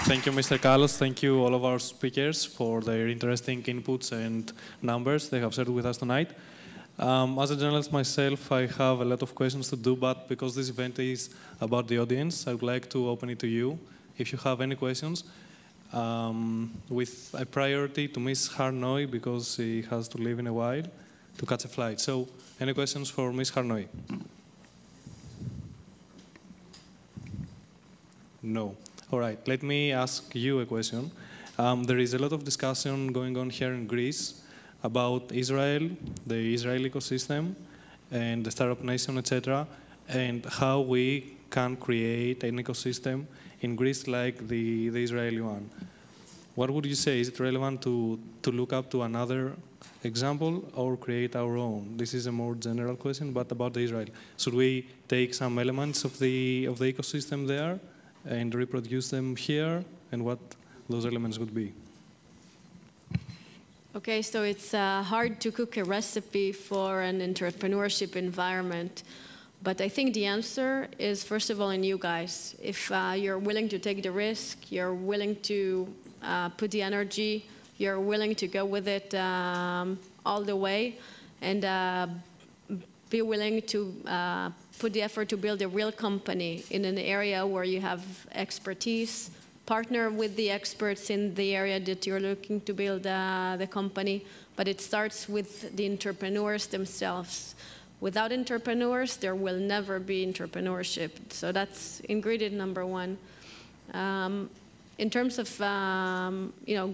Thank you, Mr. Kallos. Thank you, all of our speakers, for their interesting inputs and numbers they have shared with us tonight. As a journalist myself, I have a lot of questions to do, but because this event is about the audience, I would like to open it to you. If you have any questions, with a priority to Ms. Harnoy, because she has to leave in a while to catch a flight. So, any questions for Ms. Harnoy? No. All right, let me ask you a question. There is a lot of discussion going on here in Greece about Israel, the Israeli ecosystem, and the startup nation, etc., and how we can create an ecosystem in Greece like the Israeli one. What would you say? Is it relevant to look up to another example or create our own? This is a more general question, but about the Israel. Should we take some elements of the ecosystem there and reproduce them here, and what those elements would be? Okay, so it's hard to cook a recipe for an entrepreneurship environment, but I think the answer is, first of all, in you guys. If you're willing to take the risk, you're willing to put the energy, you're willing to go with it all the way, and be willing to put the effort to build a real company in an area where you have expertise, partner with the experts in the area that you're looking to build the company, but it starts with the entrepreneurs themselves. Without entrepreneurs, there will never be entrepreneurship. So that's ingredient number one. In terms of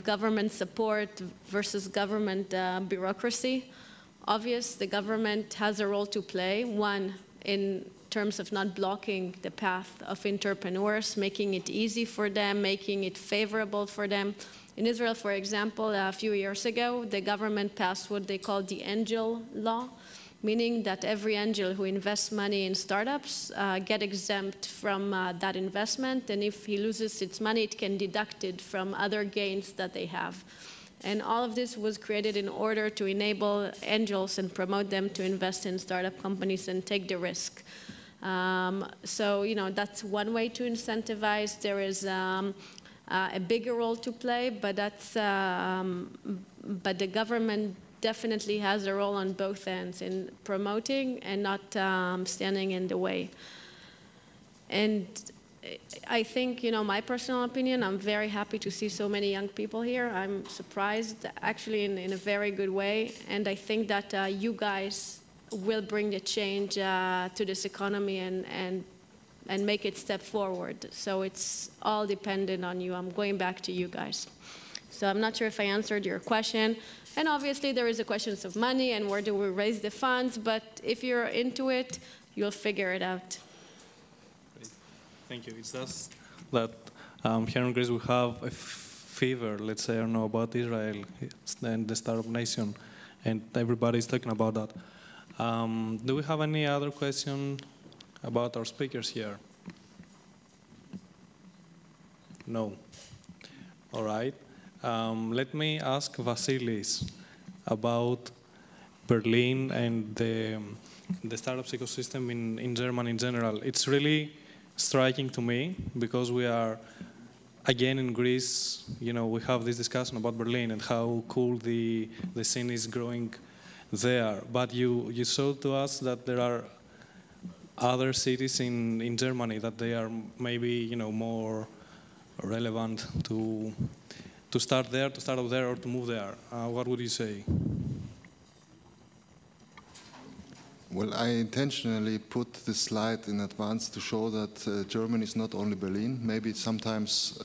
government support versus government bureaucracy, obvious the government has a role to play. One, in terms of not blocking the path of entrepreneurs, making it easy for them, making it favorable for them. In Israel, for example, a few years ago, the government passed what they call the angel law, meaning that every angel who invests money in startups get exempt from that investment, and if he loses its money, it can deduct it from other gains that they have. And all of this was created in order to enable angels and promote them to invest in startup companies and take the risk. So, that's one way to incentivize. There is a bigger role to play, but that's but the government definitely has a role on both ends in promoting and not standing in the way. And I think, my personal opinion, I'm very happy to see so many young people here. I'm surprised, actually, in a very good way. And I think that you guys will bring the change to this economy and make it step forward. So it's all dependent on you. I'm going back to you guys. So I'm not sure if I answered your question. And obviously, there is a question of money and where do we raise the funds. But if you're into it, you'll figure it out. Great. Thank you. It's just that here in Greece we have a fever, let's say, I don't know, about Israel and the startup nation. And everybody is talking about that. Do we have any other question about our speakers here? No. All right. Let me ask Wassilios about Berlin and the startups ecosystem in Germany in general. It's really striking to me because we are, again, in Greece, we have this discussion about Berlin and how cool the scene is growing there. But you showed to us that there are other cities in Germany that they are maybe, more relevant to start there, to start up there, or to move there. What would you say? Well, I intentionally put this slide in advance to show that Germany is not only Berlin. Maybe sometimes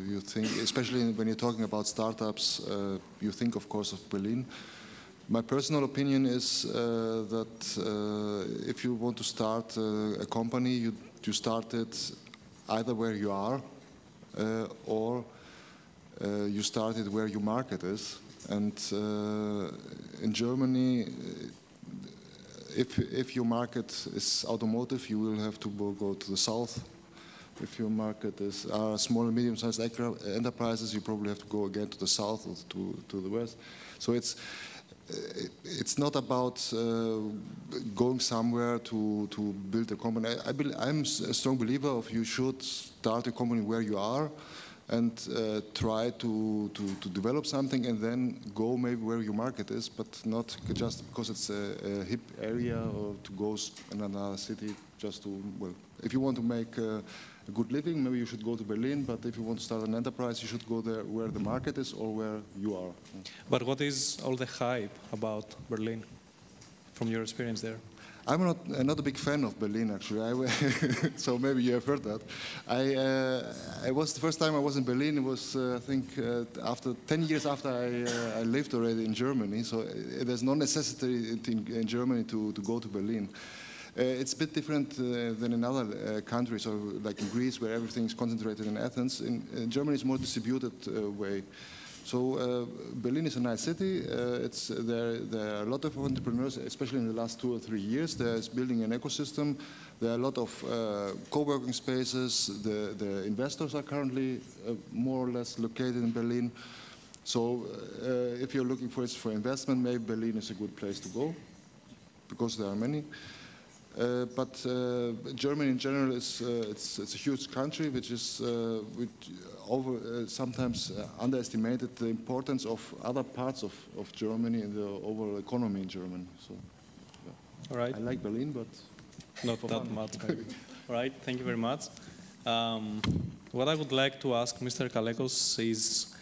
you think, especially when you're talking about startups, you think, of course, of Berlin. My personal opinion is that if you want to start a company, you start it either where you are or you start it where your market is. And in Germany, if your market is automotive, you will have to go to the south. If your market is small and medium-sized enterprises, you probably have to go again to the south or to the west. So it's not about going somewhere to build a company. I'm a strong believer of you should start a company where you are and try to develop something and then go maybe where your market is, but not just because it's a hip area or to go in another city just to, well, if you want to make a good living, maybe you should go to Berlin, but if you want to start an enterprise, you should go there where the market is or where you are. But what is all the hype about Berlin from your experience there? I'm not a big fan of Berlin, actually. So maybe you have heard that. I was the first time I was in Berlin. It was, I think, after 10 years after I lived already in Germany. So there's no necessity in Germany to go to Berlin. It's a bit different than in other countries, or like in Greece, where everything is concentrated in Athens. In Germany, it's more distributed way. So Berlin is a nice city. There are a lot of entrepreneurs, especially in the last 2 or 3 years. There's building an ecosystem. There are a lot of co-working spaces. The investors are currently more or less located in Berlin. So if you're looking for investment, maybe Berlin is a good place to go, because there are many. But Germany in general it's a huge country, which is sometimes underestimated the importance of other parts of Germany and the overall economy in Germany. So, yeah. All right. I like Berlin, but not that much. Maybe. All right. Thank you very much. What I would like to ask Mr. Kalekos is,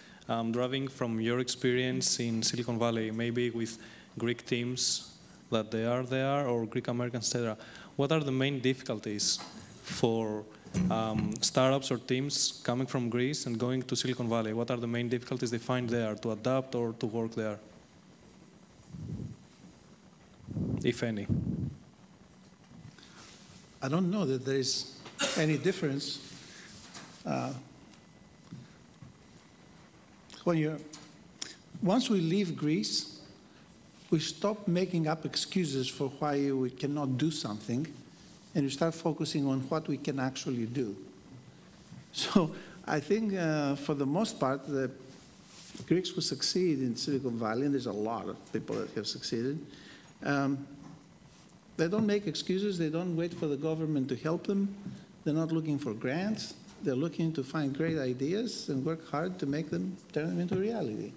driving from your experience in Silicon Valley, maybe with Greek teams that they are there, or Greek Americans, etc. What are the main difficulties for startups or teams coming from Greece and going to Silicon Valley? What are the main difficulties they find there to adapt or to work there, if any? I don't know that there is any difference. Once we leave Greece, we stop making up excuses for why we cannot do something, and we start focusing on what we can actually do. So I think for the most part, the Greeks who succeed in Silicon Valley, and there's a lot of people that have succeeded, they don't make excuses. They don't wait for the government to help them. They're not looking for grants. They're looking to find great ideas and work hard to make them, turn them into reality.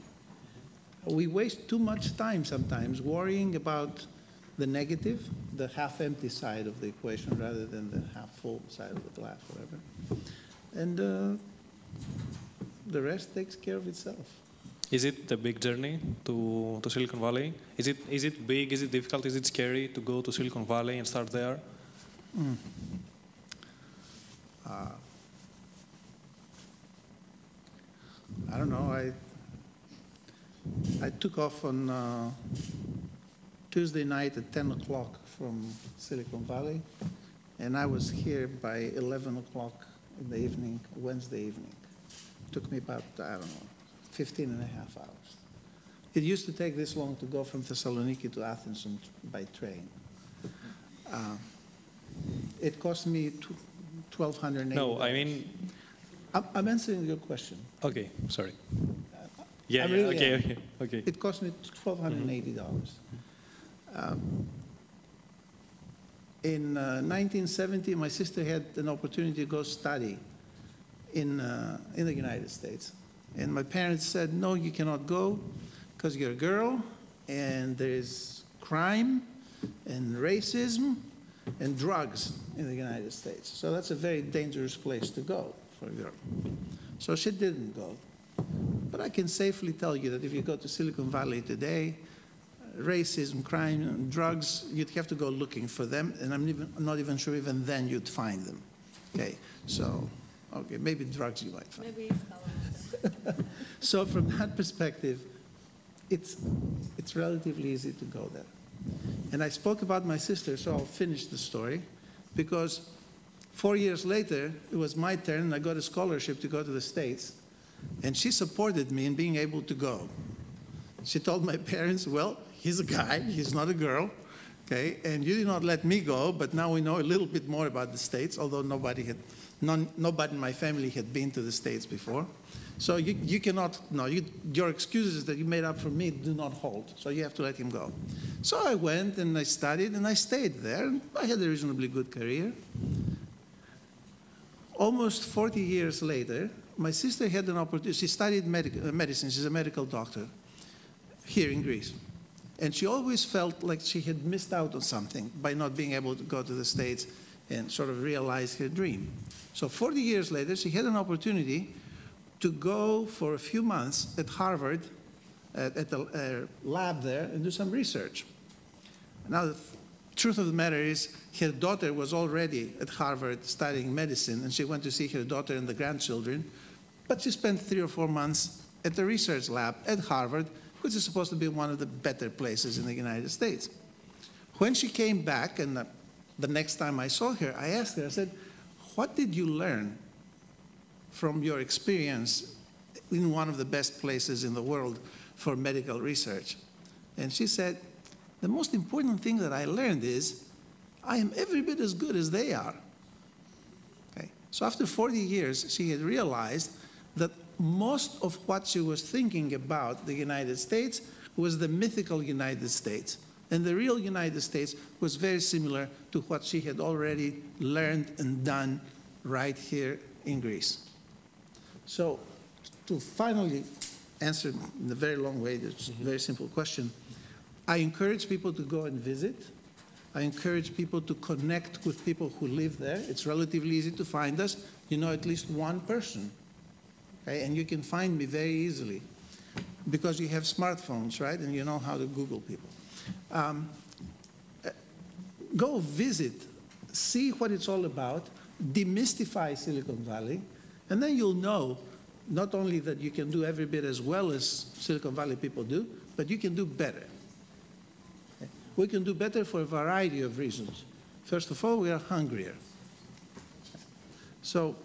we waste too much time sometimes worrying about the negative, the half-empty side of the equation rather than the half-full side of the glass, whatever. And the rest takes care of itself. Is it a big journey to Silicon Valley? Is it big? Is it difficult? Is it scary to go to Silicon Valley and start there? I don't know. I took off on Tuesday night at 10 o'clock from Silicon Valley, and I was here by 11 o'clock in the evening, Wednesday evening. It took me about, I don't know, 15 and a half hours. It used to take this long to go from Thessaloniki to Athens by train. It cost me $1,280. No, I mean... I'm answering your question. Okay, sorry. Yeah, really okay. It cost me $1,280. In 1970, my sister had an opportunity to go study in the United States. And my parents said, no, you cannot go because you're a girl and there's crime and racism and drugs in the United States. So that's a very dangerous place to go for a girl. So she didn't go. But I can safely tell you that if you go to Silicon Valley today, racism, crime, and drugs, you'd have to go looking for them, and I'm not even sure even then you'd find them. Okay, so, okay, maybe drugs you might find. Maybe it's So from that perspective, it's relatively easy to go there. And I spoke about my sister, so I'll finish the story, because 4 years later, it was my turn, and I got a scholarship to go to the States, and she supported me in being able to go. She told my parents, well, he's a guy, he's not a girl, okay, and you did not let me go, but now we know a little bit more about the States, although nobody in my family had been to the States before. So you cannot, no, your excuses that you made up for me do not hold, so you have to let him go. So I went and I studied and I stayed there, and I had a reasonably good career. Almost 40 years later, my sister had an opportunity. She studied medicine, she's a medical doctor here in Greece. And she always felt like she had missed out on something by not being able to go to the States and sort of realize her dream. So 40 years later, she had an opportunity to go for a few months at Harvard, at the lab there, and do some research. Now, the truth of the matter is, her daughter was already at Harvard studying medicine, and she went to see her daughter and the grandchildren, but she spent 3 or 4 months at the research lab at Harvard, which is supposed to be one of the better places in the United States. When she came back, and the next time I saw her, I asked her, I said, what did you learn from your experience in one of the best places in the world for medical research? And she said, the most important thing that I learned is I am every bit as good as they are. Okay. So after 40 years, she had realized that most of what she was thinking about the United States was the mythical United States. And the real United States was very similar to what she had already learned and done right here in Greece. So to finally answer in a very long way this very simple question, I encourage people to go and visit. I encourage people to connect with people who live there. It's relatively easy to find us. You know at least one person. Okay? And you can find me very easily because you have smartphones, right? And you know how to Google people. Go visit, see what it's all about, demystify Silicon Valley, and then you'll know not only that you can do every bit as well as Silicon Valley people do, but you can do better. Okay? We can do better for a variety of reasons. First of all, we are hungrier. So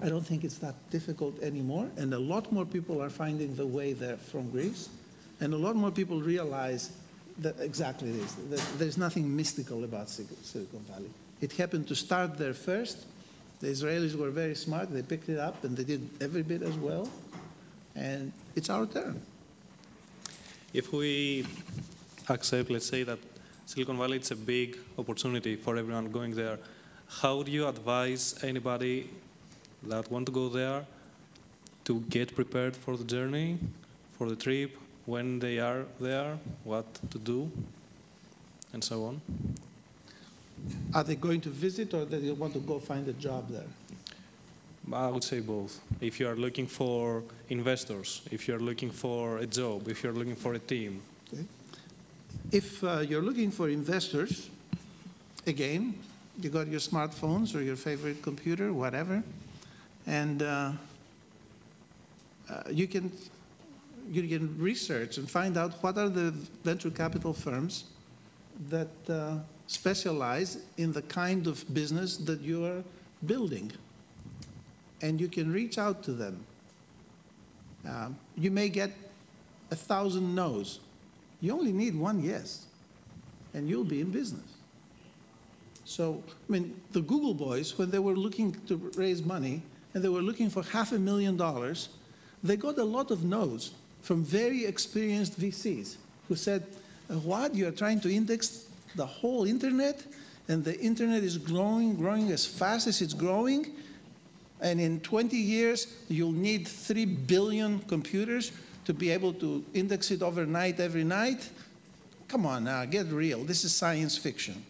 I don't think it's that difficult anymore, and a lot more people are finding the way there from Greece, and a lot more people realize that exactly this, that there's nothing mystical about Silicon Valley. It happened to start there first. The Israelis were very smart. They picked it up, and they did every bit as well, and it's our turn. If we accept, let's say, that Silicon Valley is a big opportunity for everyone going there, how do you advise anybody that want to go there to get prepared for the journey, for the trip? when they are there, what to do, and so on. Are they going to visit, or do they want to go find a job there? I would say both. If you are looking for investors, if you're looking for a job, if you're looking for a team. Okay. If you're looking for investors, again, you got your smartphones or your favorite computer, whatever, and you can research and find out what are the venture capital firms that specialize in the kind of business that you are building. And you can reach out to them. You may get 1,000 no's. You only need one yes, and you'll be in business. So, I mean, the Google boys, when they were looking to raise money, and they were looking for $500,000, they got a lot of no's from very experienced VCs who said, what, you're trying to index the whole internet, and the internet is growing as fast as it's growing, and in 20 years, you'll need 3 billion computers to be able to index it overnight, every night. Come on now, get real. This is science fiction.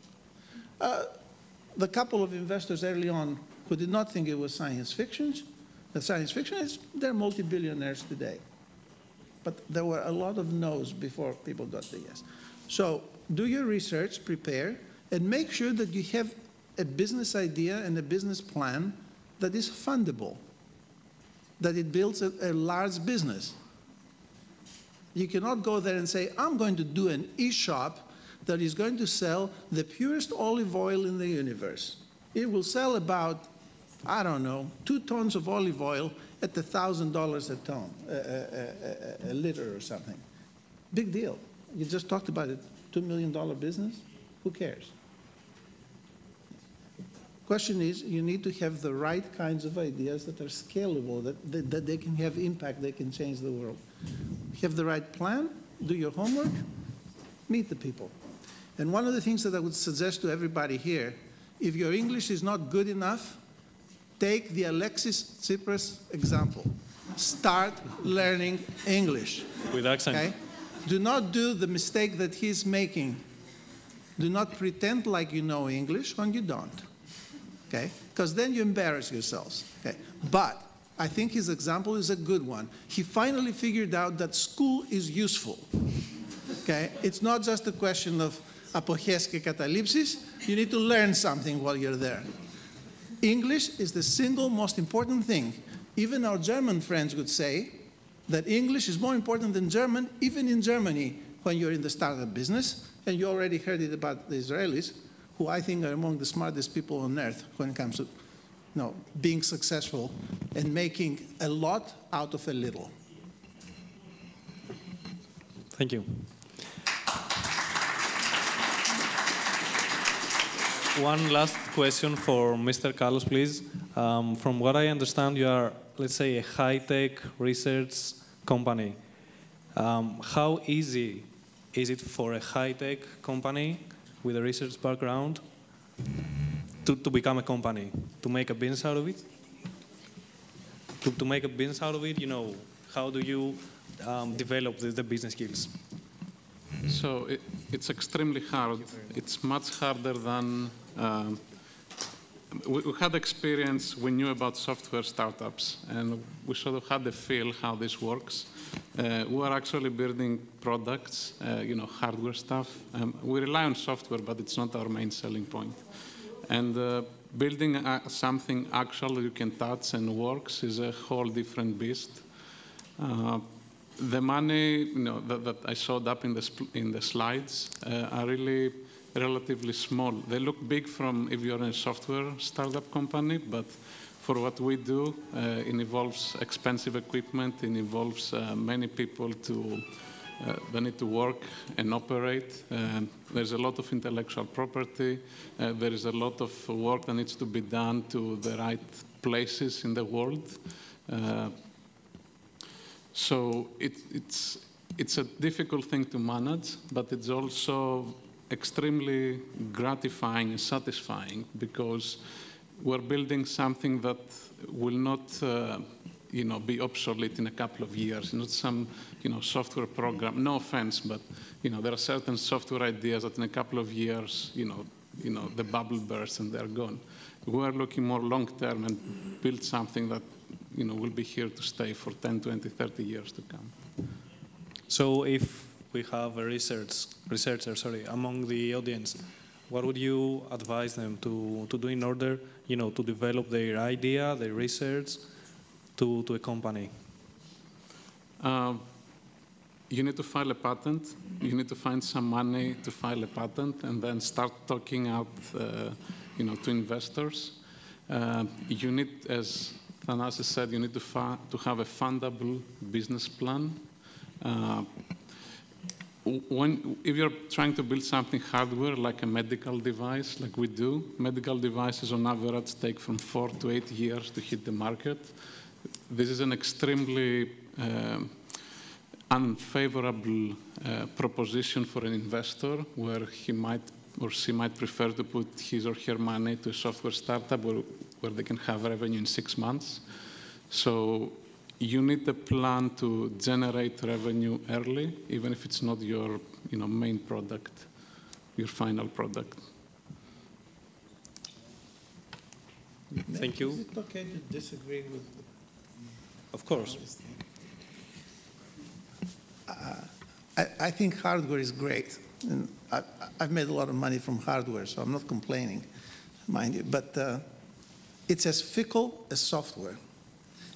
The couple of investors early on who did not think it was science fiction, they're multi-billionaires today. But there were a lot of no's before people got the yes. So do your research, prepare, and make sure that you have a business idea and a business plan that is fundable, that it builds a large business. You cannot go there and say, I'm going to do an e-shop that is going to sell the purest olive oil in the universe. It will sell about, I don't know, 2 tons of olive oil at $1,000 a ton, a liter or something. Big deal. You just talked about a $2 million business. Who cares? Question is, you need to have the right kinds of ideas that are scalable, that they can have impact, they can change the world. Have the right plan, do your homework, meet the people. And one of the things that I would suggest to everybody here, if your English is not good enough, take the Alexis Tsipras example. Start learning English. With accent. Okay? Do not do the mistake that he's making. Do not pretend like you know English when you don't. Okay? Because then you embarrass yourselves. Okay? But I think his example is a good one. He finally figured out that school is useful. Okay? It's not just a question of αποχές και καταλήψεις. You need to learn something while you're there. English is the single most important thing. Even our German friends would say that English is more important than German, even in Germany, when you're in the startup business. And you already heard it about the Israelis, who I think are among the smartest people on earth when it comes to being successful and making a lot out of a little. Thank you. One last question for Mr. Kallos, please. From what I understand, you are, let's say, a high-tech research company. How easy is it for a high-tech company with a research background to become a company, to make a business out of it? To make a business out of it, how do you develop the business skills? So it's extremely hard. It's much harder than... we had experience, we knew about software startups, and we sort of had a feel how this works. We are actually building products, hardware stuff. We rely on software, but it's not our main selling point. And building something actual you can touch and works is a whole different beast. The money that I showed up in the slides are really relatively small. They look big from if you're in a software startup company, but for what we do, it involves expensive equipment, it involves many people that need to work and operate. There's a lot of intellectual property. There is a lot of work that needs to be done to the right places in the world. So it's a difficult thing to manage, but it's also extremely gratifying and satisfying because we're building something that will not be obsolete in a couple of years. Not some, software program. No offense, but there are certain software ideas that in a couple of years, the bubble bursts and they're gone. We are looking more long term and build something that will be here to stay for 10, 20, 30 years to come. So if we have a researcher among the audience, what would you advise them to do in order, to develop their idea, their research to a company? You need to file a patent. You need to find some money to file a patent, and then start talking out, to investors. You need, as Thanasis said, you need to have a fundable business plan. If you're trying to build something hardware, like a medical device, like we do, medical devices on average take from 4 to 8 years to hit the market. This is an extremely unfavorable proposition for an investor, where he might or she might prefer to put his or her money to a software startup where they can have revenue in 6 months. So you need a plan to generate revenue early, even if it's not your main product, your final product. Thank you. Is it okay to disagree with? Of course. I think hardware is great. And I've made a lot of money from hardware, so I'm not complaining, mind you. But it's as fickle as software.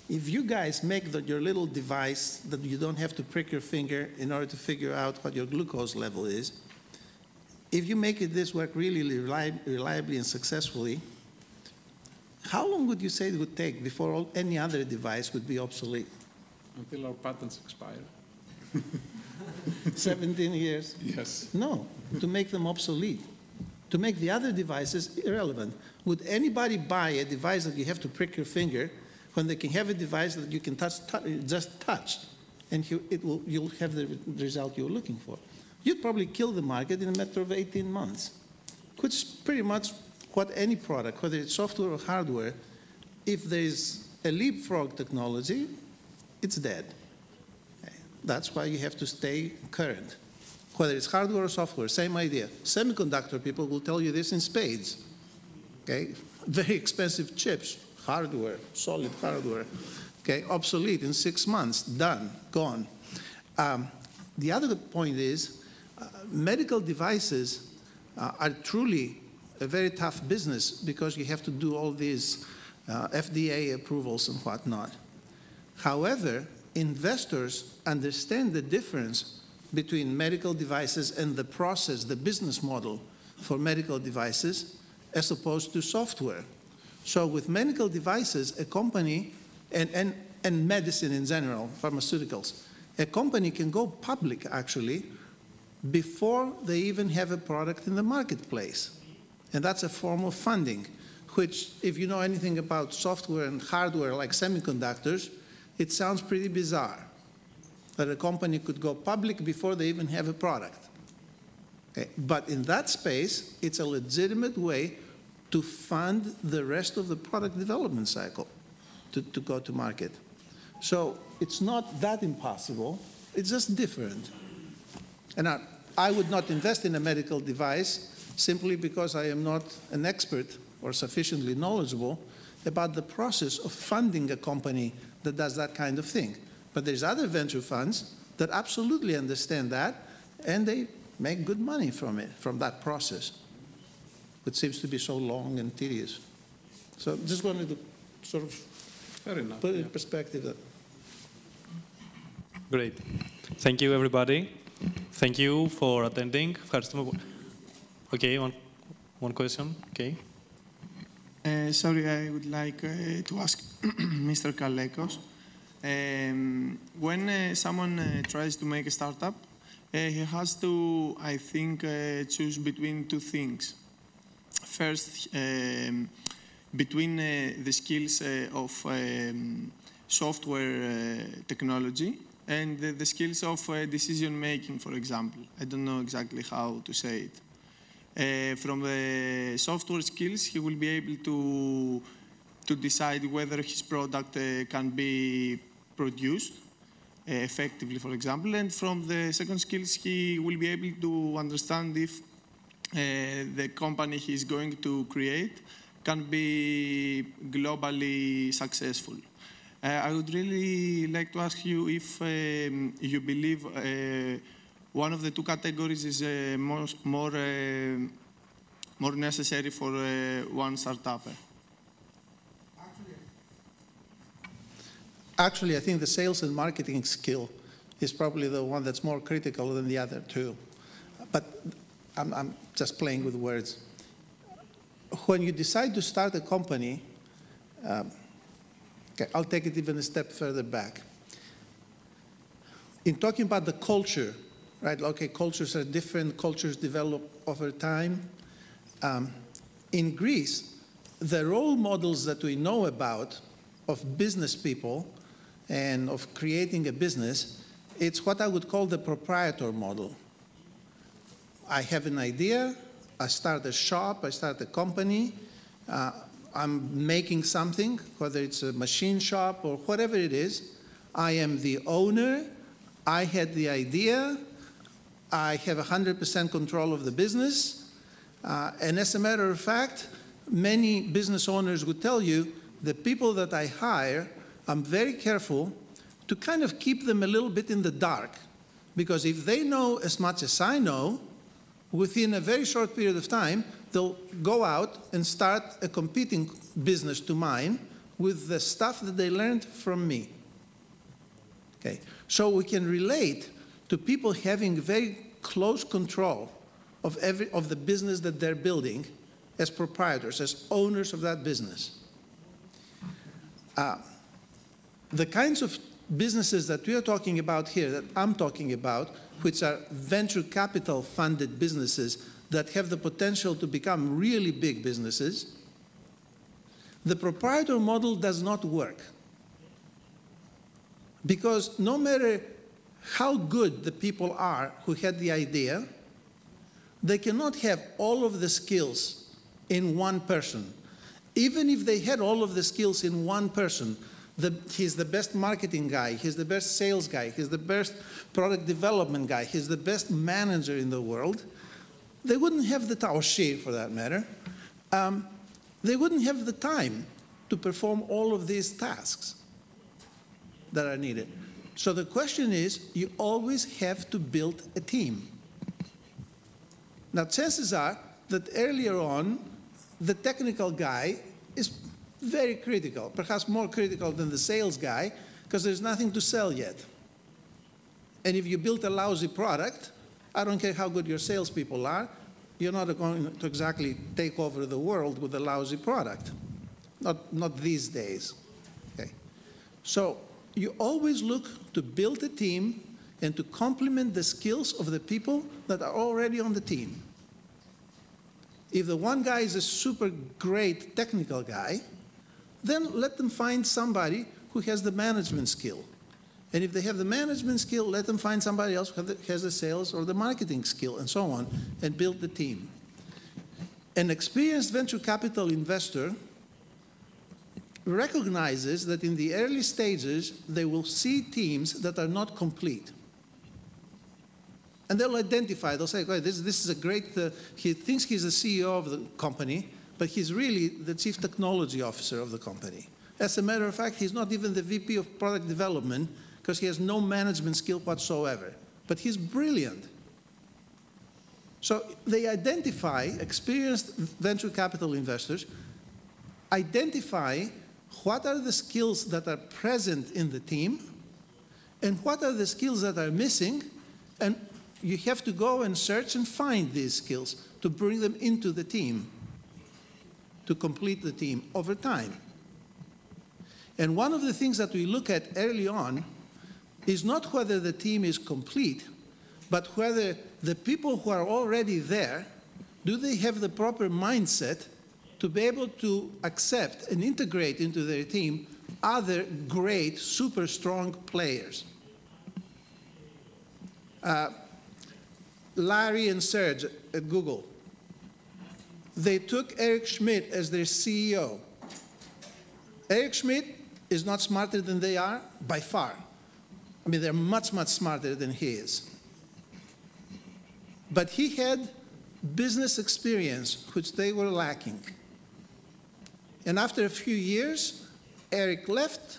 If you guys make your little device that you don't have to prick your finger in order to figure out what your glucose level is, if you make this work really reliably and successfully, how long would you say it would take before any other device would be obsolete? Until our patents expire. 17 years? Yes. No, to make them obsolete, to make the other devices irrelevant. Would anybody buy a device that you have to prick your finger when they can have a device that you can just touch, and you'll have the result you're looking for? You'd probably kill the market in a matter of 18 months, which is pretty much what any product, whether it's software or hardware, if there's a leapfrog technology, it's dead. That's why you have to stay current. Whether it's hardware or software, same idea. Semiconductor people will tell you this in spades. Okay? Very expensive chips, hardware, solid hardware. Okay? Obsolete in 6 months, done, gone. The other point is, medical devices are truly a very tough business because you have to do all these FDA approvals and whatnot. However, investors understand the difference between medical devices and the process, the business model for medical devices, as opposed to software. So with medical devices, a company, and medicine in general, pharmaceuticals, a company can go public, actually, before they even have a product in the marketplace. And that's a form of funding, which, if you know anything about software and hardware like semiconductors, it sounds pretty bizarre that a company could go public before they even have a product. Okay. But in that space, it's a legitimate way to fund the rest of the product development cycle to go to market. So it's not that impossible, it's just different. And I would not invest in a medical device simply because I am not an expert or sufficiently knowledgeable about the process of funding a company that does that kind of thing. But there's other venture funds that absolutely understand that, and they make good money from it, from that process, which seems to be so long and tedious. So just wanted to sort of put it in perspective. Great. Thank you, everybody. Thank you for attending. Okay, one question. Okay. Sorry, I would like to ask Mr. Kalekos. When someone tries to make a startup, he has to, I think, choose between two things. First, between the skills of software technology and the skills of decision-making, for example. I don't know exactly how to say it. From the software skills, he will be able to to decide whether his product can be produced effectively, for example. And from the second skills, he will be able to understand if the company he's going to create can be globally successful. I would really like to ask you if you believe one of the two categories is more necessary for one startupper. Actually, I think the sales and marketing skill is probably the one that's more critical than the other two. But I'm just playing with words. When you decide to start a company, okay, I'll take it even a step further back. In talking about the culture, right? Okay, cultures are different, cultures develop over time. In Greece, the role models that we know about of business people and of creating a business, it's what I would call the proprietor model. I have an idea, I start a shop, I start a company, I'm making something, whether it's a machine shop or whatever it is. I am the owner, I had the idea, I have 100% control of the business, and as a matter of fact, many business owners would tell you the people that I hire, I'm very careful to kind of keep them a little bit in the dark, because if they know as much as I know, within a very short period of time, they'll go out and start a competing business to mine with the stuff that they learned from me. Okay, so we can relate to people having very close control of the business that they're building as proprietors, as owners of that business. The kinds of businesses that we are talking about here, that I'm talking about, which are venture capital funded businesses that have the potential to become really big businesses, the proprietor model does not work. Because no matter how good the people are who had the idea, they cannot have all of the skills in one person. Even if they had all of the skills in one person, he's the best marketing guy, he's the best sales guy, he's the best product development guy, he's the best manager in the world, they wouldn't have the time, or she for that matter, they wouldn't have the time to perform all of these tasks that are needed. So the question is, you always have to build a team. Now, chances are that earlier on, the technical guy is very critical, perhaps more critical than the sales guy, because there's nothing to sell yet. And if you build a lousy product, I don't care how good your salespeople are, you're not going to exactly take over the world with a lousy product. Not these days. Okay. So you always look to build a team and to complement the skills of the people that are already on the team. If the one guy is a super great technical guy, then let them find somebody who has the management skill. And if they have the management skill, let them find somebody else who has the sales or the marketing skill, and so on, and build the team. An experienced venture capital investor recognizes that in the early stages, they will see teams that are not complete. And they'll identify, they'll say, okay, this is a great, he thinks he's the CEO of the company, but he's really the chief technology officer of the company. As a matter of fact, he's not even the VP of product development because he has no management skill whatsoever. But he's brilliant. So they identify, experienced venture capital investors, identify what are the skills that are present in the team and what are the skills that are missing, and you have to go and search and find these skills to bring them into the team, to complete the team over time. And one of the things that we look at early on is not whether the team is complete, but whether the people who are already there, do they have the proper mindset to be able to accept and integrate into their team other great, super strong players. Larry and Serge at Google, they took Eric Schmidt as their CEO. Eric Schmidt is not smarter than they are, by far. I mean, they're much, much smarter than he is. But he had business experience, which they were lacking. And after a few years, Eric left,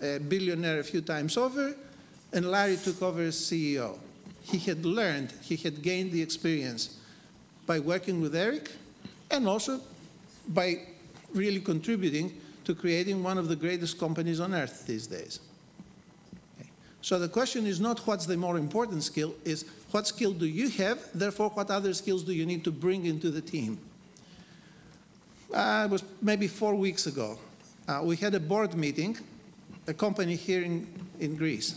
a billionaire a few times over, and Larry took over as CEO. He had learned, he had gained the experience by working with Eric, and also by really contributing to creating one of the greatest companies on earth these days. Okay. So the question is not what's the more important skill, is what skill do you have, therefore what other skills do you need to bring into the team? It was maybe 4 weeks ago. We had a board meeting, a company here in Greece.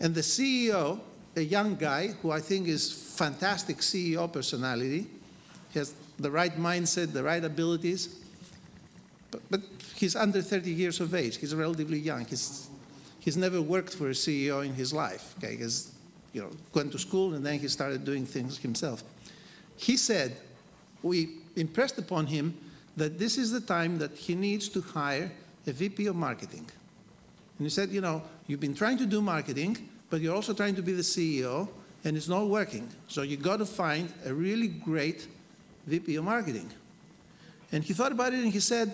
And the CEO, a young guy who I think is fantastic CEO personality, he has the right mindset, the right abilities, but he's under 30 years of age. He's relatively young. He's never worked for a CEO in his life. Okay? He's went to school and then he started doing things himself. He said, we impressed upon him that this is the time that he needs to hire a VP of marketing. And he said, you've been trying to do marketing, but you're also trying to be the CEO, and it's not working. So you got to find a really great VP of marketing. And he thought about it and he said,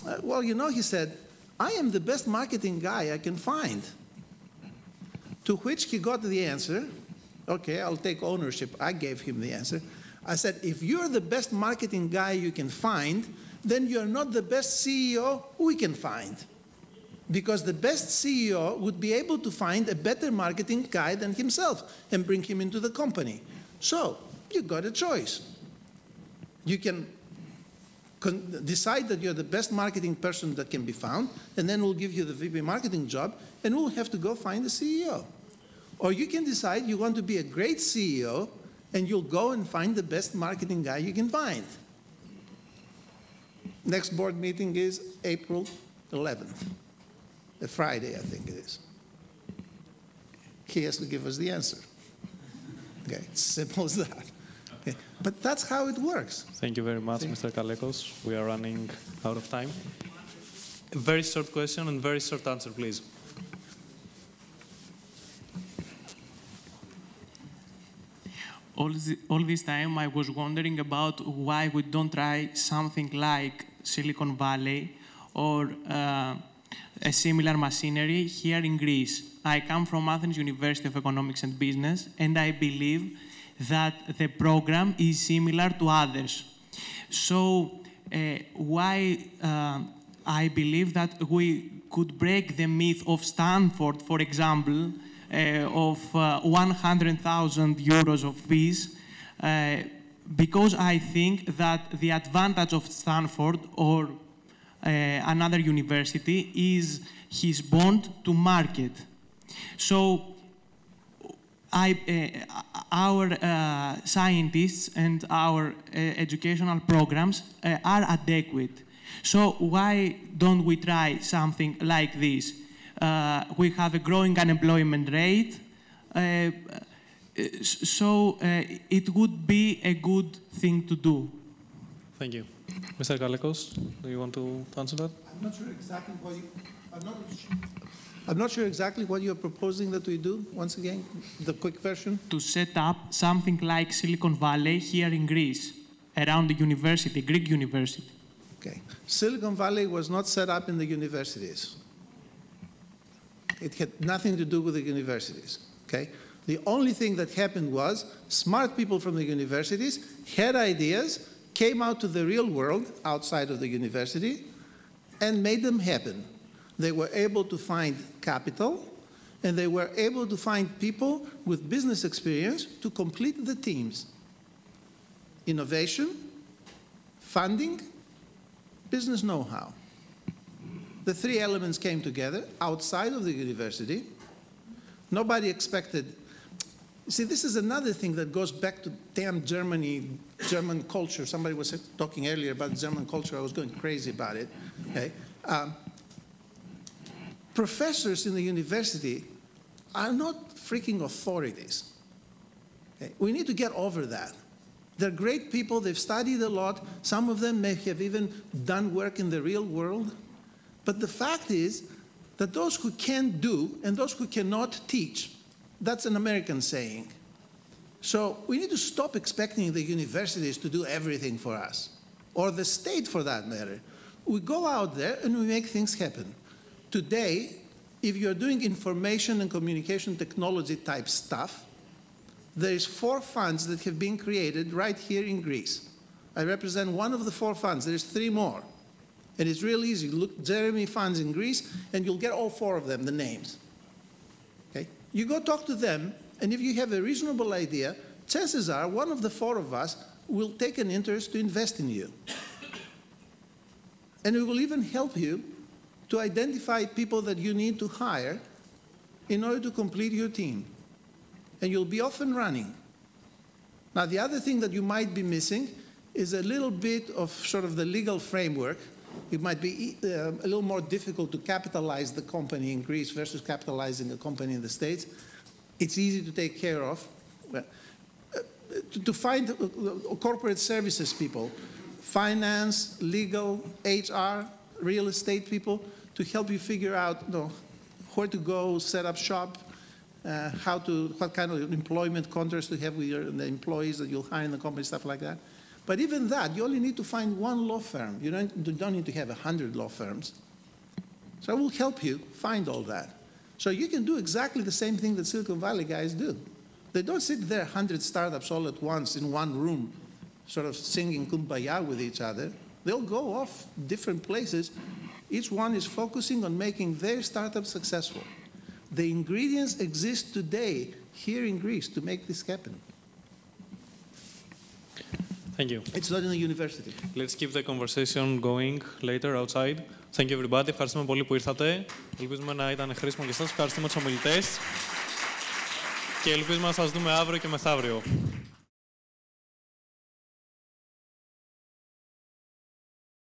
he said, I am the best marketing guy I can find. To which he got the answer, okay, I'll take ownership. I gave him the answer. I said, if you're the best marketing guy you can find, then you're not the best CEO we can find. Because the best CEO would be able to find a better marketing guy than himself and bring him into the company. So you got a choice. You can decide that you're the best marketing person that can be found, and then we'll give you the VP marketing job, and we'll have to go find a CEO. Or you can decide you want to be a great CEO, and you'll go and find the best marketing guy you can find. Next board meeting is April 11th, a Friday, I think it is. He has to give us the answer. Okay, it's simple as that. Okay. But that's how it works. Thank you very much, Mr. Kalekos. We are running out of time. A very short question and very short answer, please. All this time I was wondering about why we don't try something like Silicon Valley or a similar machinery here in Greece. I come from Athens University of Economics and Business, and I believe that the program is similar to others. So why I believe that we could break the myth of Stanford, for example, of 100,000 euros of fees, because I think that the advantage of Stanford or another university is his bond to market. So our scientists and our educational programs are adequate. So why don't we try something like this? We have a growing unemployment rate, so it would be a good thing to do. Thank you. Mr. Kalekos, do you want to answer that? I'm not sure exactly what you're proposing that we do. Once again, the quick version. To set up something like Silicon Valley here in Greece, around the university, Greek university. Okay. Silicon Valley was not set up in the universities. It had nothing to do with the universities. Okay? The only thing that happened was smart people from the universities had ideas, came out to the real world outside of the university, and made them happen. They were able to find capital, and they were able to find people with business experience to complete the teams. Innovation, funding, business know-how. The three elements came together outside of the university. Nobody expected. See, this is another thing that goes back to damn Germany, German culture. Somebody was talking earlier about German culture. I was going crazy about it. Okay? Professors in the university are not freaking authorities. Okay? We need to get over that. They're great people. They've studied a lot. Some of them may have even done work in the real world. But the fact is that those who can do and those who cannot teach, that's an American saying. So we need to stop expecting the universities to do everything for us, or the state for that matter. We go out there and we make things happen. Today, if you're doing information and communication technology type stuff, there is 4 funds that have been created right here in Greece. I represent one of the 4 funds. There's 3 more. And it's real easy. Look, Jeremy funds in Greece, and you'll get all 4 of them, the names. Okay? You go talk to them, and if you have a reasonable idea, chances are one of the 4 of us will take an interest to invest in you. And we will even help you to identify people that you need to hire in order to complete your team. And you'll be off and running. Now, the other thing that you might be missing is a little bit of sort of the legal framework. It might be a little more difficult to capitalize the company in Greece versus capitalizing a company in the States. It's easy to take care of. To find corporate services people, finance, legal, HR, real estate people, to help you figure out where to go, set up shop, what kind of employment contracts to have with the employees that you'll hire in the company, stuff like that. But even that, you only need to find 1 law firm. You don't need to have 100 law firms. So I will help you find all that. So you can do exactly the same thing that Silicon Valley guys do. They don't sit there 100 startups all at once in one room, sort of singing kumbaya with each other. They'll go off different places. Each one is focusing on making their startup successful. The ingredients exist today here in Greece to make this happen. Thank you. It's not in the university. Let's keep the conversation going later outside. Thank you everybody. Ευχαριστούμε πολύ που ήρθατε. Ελπίζουμε να ήταν χρήσιμο και εσάς. Ευχαριστούμε τους ομιλητές. Και ελπίζουμε να σας δούμε αύριο και μεθαύριο.